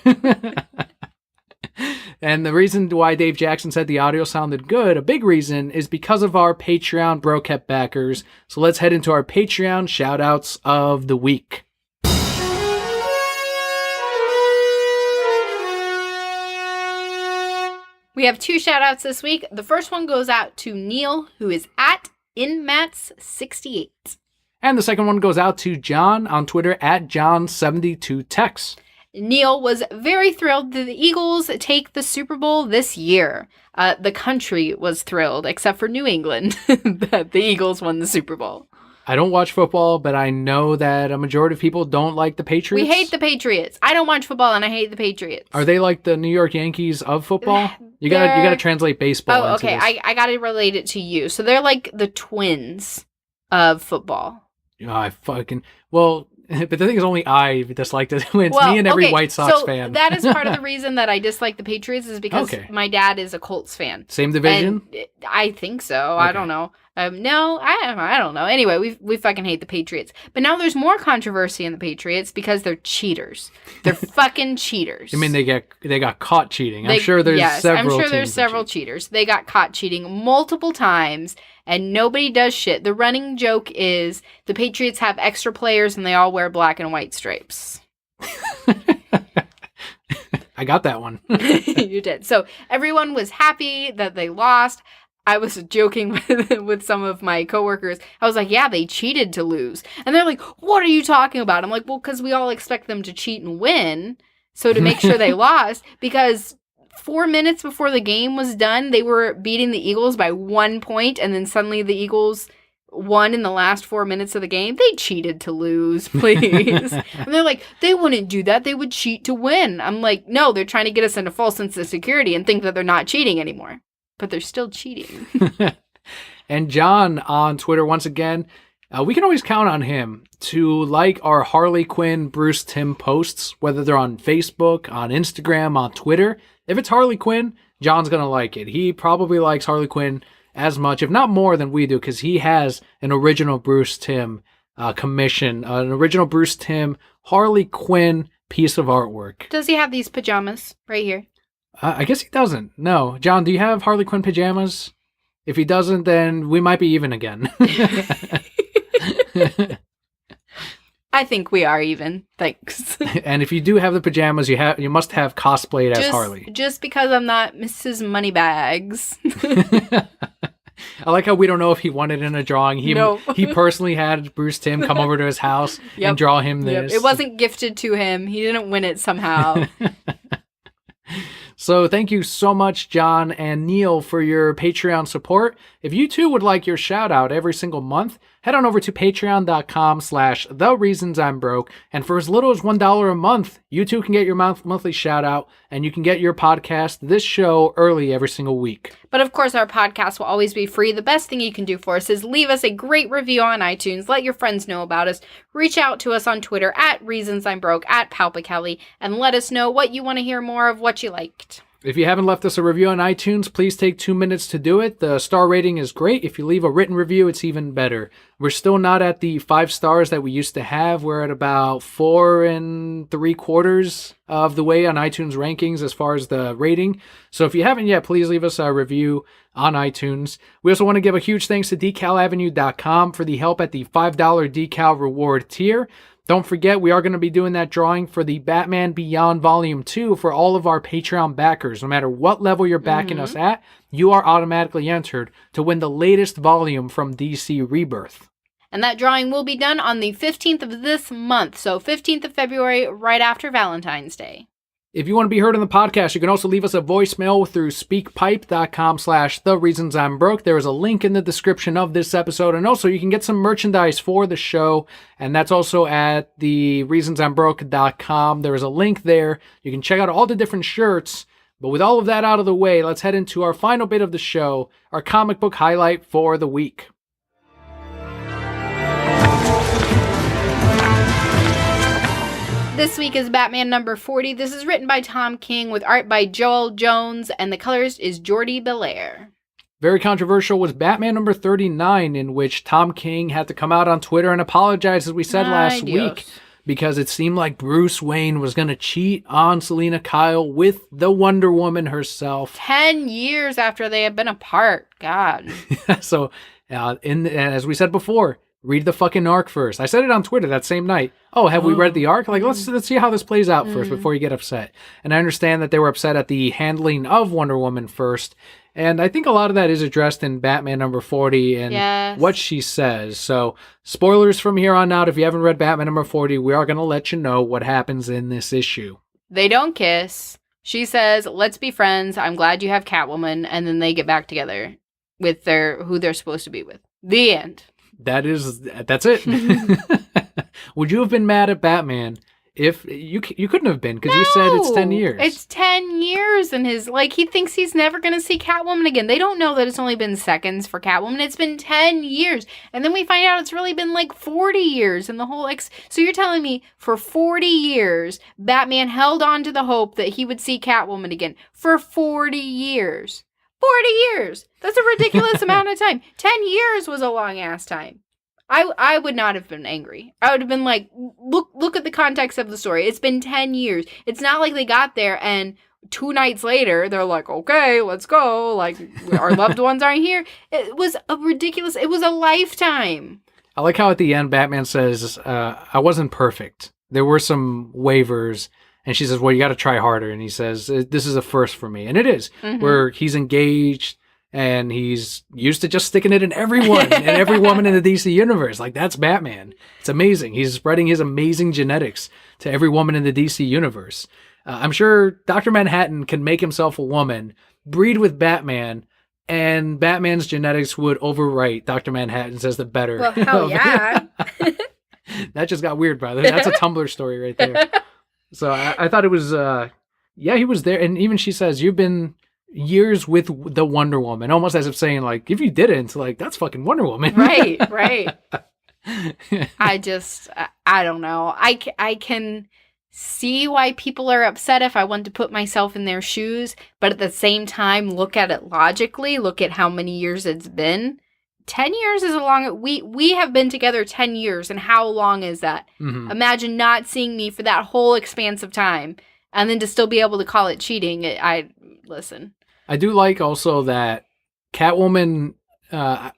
And the reason why Dave Jackson said the audio sounded good, a big reason, is because of our Patreon Brokehead backers. So let's head into our Patreon shout-outs of the week. We have 2 shout-outs this week. The first one goes out to Neil, who is at InMats68. And the second one goes out to John on Twitter at John72Tex. Neil was very thrilled that the Eagles take the Super Bowl this year. The country was thrilled, except for New England, that the Eagles won the Super Bowl. I don't watch football, but I know that a majority of people don't like the Patriots. We hate the Patriots. I don't watch football, and I hate the Patriots. Are they like the New York Yankees of football? You gotta translate baseball. Oh, okay. I gotta relate it to you. So they're like the Twins of football. But the thing is, only I dislike it. It's me and every White Sox fan. That is part of the reason that I dislike the Patriots is because my dad is a Colts fan. Same division? And I think so. Okay. I don't know. No, I don't know. Anyway, we fucking hate the Patriots. But now there's more controversy in the Patriots because they're cheaters. They're fucking cheaters. I mean, they got caught cheating. I'm sure there's several cheaters. They got caught cheating multiple times, and nobody does shit. The running joke is the Patriots have extra players, and they all wear black and white stripes. I got that one. You did. So everyone was happy that they lost. I was joking with some of my coworkers. I was like, yeah, they cheated to lose. And they're like, what are you talking about? I'm like, well, because we all expect them to cheat and win. So to make sure they lost, because 4 minutes before the game was done, they were beating the Eagles by 1 point. And then suddenly the Eagles won in the last 4 minutes of the game. They cheated to lose, please. And they're like, they wouldn't do that. They would cheat to win. I'm like, no, they're trying to get us into false sense of security and think that they're not cheating anymore. But they're still cheating. And John on Twitter, once again, we can always count on him to like our Harley Quinn, Bruce Timm posts, whether they're on Facebook, on Instagram, on Twitter. If it's Harley Quinn, John's going to like it. He probably likes Harley Quinn as much, if not more than we do, because he has an original Bruce Timm commission, an original Bruce Timm Harley Quinn piece of artwork. Does he have these pajamas right here? I guess he doesn't. No. John, do you have Harley Quinn pajamas? If he doesn't, then we might be even again. I think we are even. Thanks. And if you do have the pajamas, you must have cosplayed as Harley. Just because I'm not Mrs. Moneybags. I like how we don't know if he won it in a drawing. He personally had Bruce Timm come over to his house and draw him this. It wasn't gifted to him. He didn't win it somehow. So thank you so much, John and Neil, for your Patreon support. If you too would like your shout out every single month, head on over to patreon.com/thereasonsimebroke. And for as little as $1 a month, you too can get your monthly shout out, and you can get your podcast, this show, early every single week. But of course, our podcast will always be free. The best thing you can do for us is leave us a great review on iTunes. Let your friends know about us. Reach out to us on Twitter @ReasonsI'mBroke, @PalpaKelly, and let us know what you want to hear more of, what you liked. If you haven't left us a review on iTunes, please take 2 minutes to do it. The star rating is great. If you leave a written review, it's even better. We're still not at the 5 stars that we used to have. We're at about 4 3/4 of the way on iTunes rankings as far as the rating. So if you haven't yet, please leave us a review on iTunes. We also want to give a huge thanks to decalavenue.com for the help at the $5 decal reward tier. Don't forget, we are going to be doing that drawing for the Batman Beyond Volume 2 for all of our Patreon backers. No matter what level you're backing us at, you are automatically entered to win the latest volume from DC Rebirth. And that drawing will be done on the 15th of this month, so 15th of February, right after Valentine's Day. If you want to be heard on the podcast, you can also leave us a voicemail through speakpipe.com/thereasonsimebroke. There is a link in the description of this episode. And also, you can get some merchandise for the show. And that's also at the reasonsimbroke.com. There is a link there. You can check out all the different shirts. But with all of that out of the way, let's head into our final bit of the show, our comic book highlight for the week. This week is Batman number 40. This is written by Tom King with art by Joel Jones, and the colorist is Jordi Belair. Very controversial was Batman number 39, in which Tom King had to come out on Twitter and apologize, as we said last week, because it seemed like Bruce Wayne was going to cheat on Selina Kyle with the Wonder Woman herself. 10 years after they had been apart. God. So, as we said before, read the fucking arc first. I said it on Twitter that same night. Oh, have we read the arc? Like, let's see how this plays out first before you get upset. And I understand that they were upset at the handling of Wonder Woman first. And I think a lot of that is addressed in Batman number 40 and what she says. So, spoilers from here on out. If you haven't read Batman number 40, we are going to let you know what happens in this issue. They don't kiss. She says, let's be friends. I'm glad you have Catwoman. And then they get back together with who they're supposed to be with. The end. That's it. Would you have been mad at Batman if you couldn't have been, because you said it's 10 years. It's 10 years, and he thinks he's never going to see Catwoman again. They don't know that it's only been seconds for Catwoman. It's been 10 years. And then we find out it's really been like 40 years, and the whole so you're telling me for 40 years, Batman held on to the hope that he would see Catwoman again for 40 years. 40 years. That's a ridiculous amount of time. 10 years was a long ass time. I would not have been angry. I would have been like, look at the context of the story. It's been 10 years. It's not like they got there and 2 nights later, they're like, okay, let's go. Like, our loved ones aren't here. It was it was a lifetime. I like how at the end, Batman says, I wasn't perfect. There were some waivers. And she says, well, you got to try harder. And he says, this is a first for me. And it is, where he's engaged and he's used to just sticking it in everyone and every woman in the DC universe. Like, that's Batman. It's amazing. He's spreading his amazing genetics to every woman in the DC universe. I'm sure Dr. Manhattan can make himself a woman, breed with Batman, and Batman's genetics would overwrite Dr. Manhattan's as the better. Well, hell yeah. That just got weird, brother. That's a Tumblr story right there. So I thought it was, he was there. And even she says, you've been years with the Wonder Woman, almost as if saying, like, if you didn't, like, that's fucking Wonder Woman. Right. I don't know. I can see why people are upset if I want to put myself in their shoes, but at the same time, look at it logically, look at how many years it's been. 10 years is a long... We have been together 10 years, and how long is that? Mm-hmm. Imagine not seeing me for that whole expanse of time, and then to still be able to call it cheating. Listen. I do like also that Catwoman, I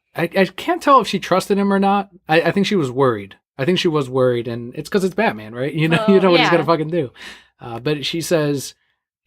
can't tell if she trusted him or not. I think she was worried. I think she was worried, and it's because it's Batman, right? You know what he's gonna fucking do. But she says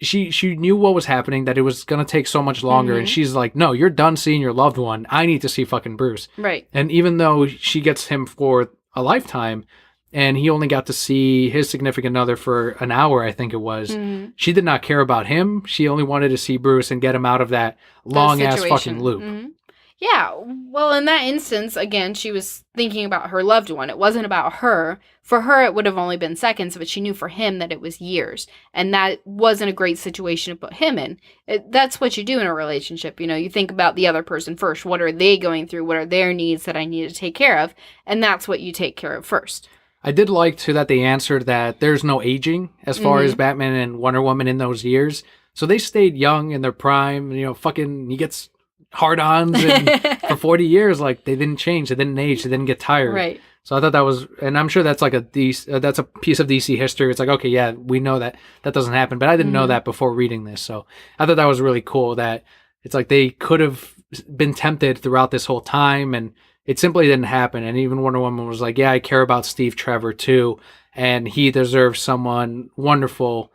she knew what was happening, that it was gonna take so much longer, and she's like, "No, you're done seeing your loved one. I need to see fucking Bruce." Right. And even though she gets him for a lifetime, and he only got to see his significant other for an hour, I think it was, she did not care about him. She only wanted to see Bruce and get him out of that long ass fucking loop. Yeah, well, in that instance, again, she was thinking about her loved one. It wasn't about her. For her, it would have only been seconds, but she knew for him that it was years. And that wasn't a great situation to put him in. That's what you do in a relationship. You know, you think about the other person first. What are they going through? What are their needs that I need to take care of? And that's what you take care of first. I did like, too, that they answered that there's no aging as far as Batman and Wonder Woman in those years. So they stayed young in their prime. You know, fucking, he gets hard-ons and for 40 years, like, they didn't change, they didn't age, they didn't get tired. Right. So I thought that was, and I'm sure that's like that's a piece of DC history. It's like, okay, yeah, we know that doesn't happen, but I didn't know that before reading this. So I thought that was really cool, that it's like they could have been tempted throughout this whole time, and it simply didn't happen. And even Wonder Woman was like, yeah, I care about Steve Trevor too, and he deserves someone wonderful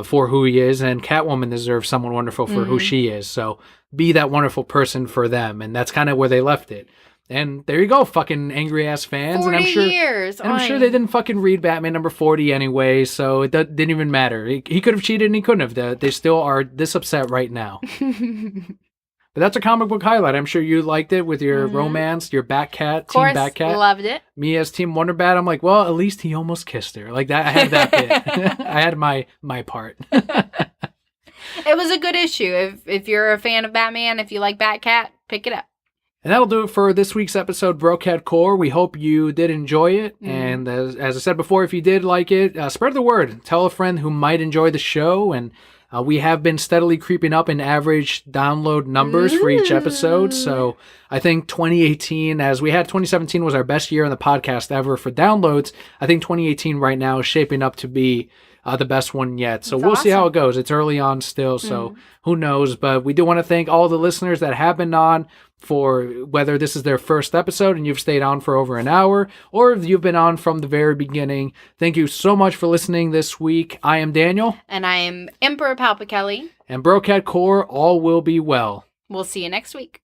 for who he is, and Catwoman deserves someone wonderful for who she is. So be that wonderful person for them, and that's kind of where they left it. And there you go, fucking angry ass fans. 40 and I'm sure, years. And I'm sure they didn't fucking read Batman number 40 anyway, so it didn't even matter. He could have cheated and he couldn't have. They still are this upset right now. But that's a comic book highlight. I'm sure you liked it with your romance, your Batcat, Team Batcat. Loved it. Me as Team Wonder Bat, I'm like, well, at least he almost kissed her. Like that, I had that bit. I had my part. It was a good issue. If you're a fan of Batman, if you like Batcat, pick it up. And that'll do it for this week's episode, Brocat Core. We hope you did enjoy it. And as I said before, if you did like it, spread the word. Tell a friend who might enjoy the show. And we have been steadily creeping up in average download numbers for each episode. So I think 2018, as we had 2017 was our best year in the podcast ever for downloads. I think 2018 right now is shaping up to be the best one yet. So we'll see how it goes. It's early on still, so who knows. But we do want to thank all the listeners that have been on, for whether this is their first episode and you've stayed on for over an hour, or if you've been on from the very beginning. Thank you so much for listening this week. I am Daniel. And I am Emperor Palpa Kelli. And Brocat Core, all will be well. We'll see you next week.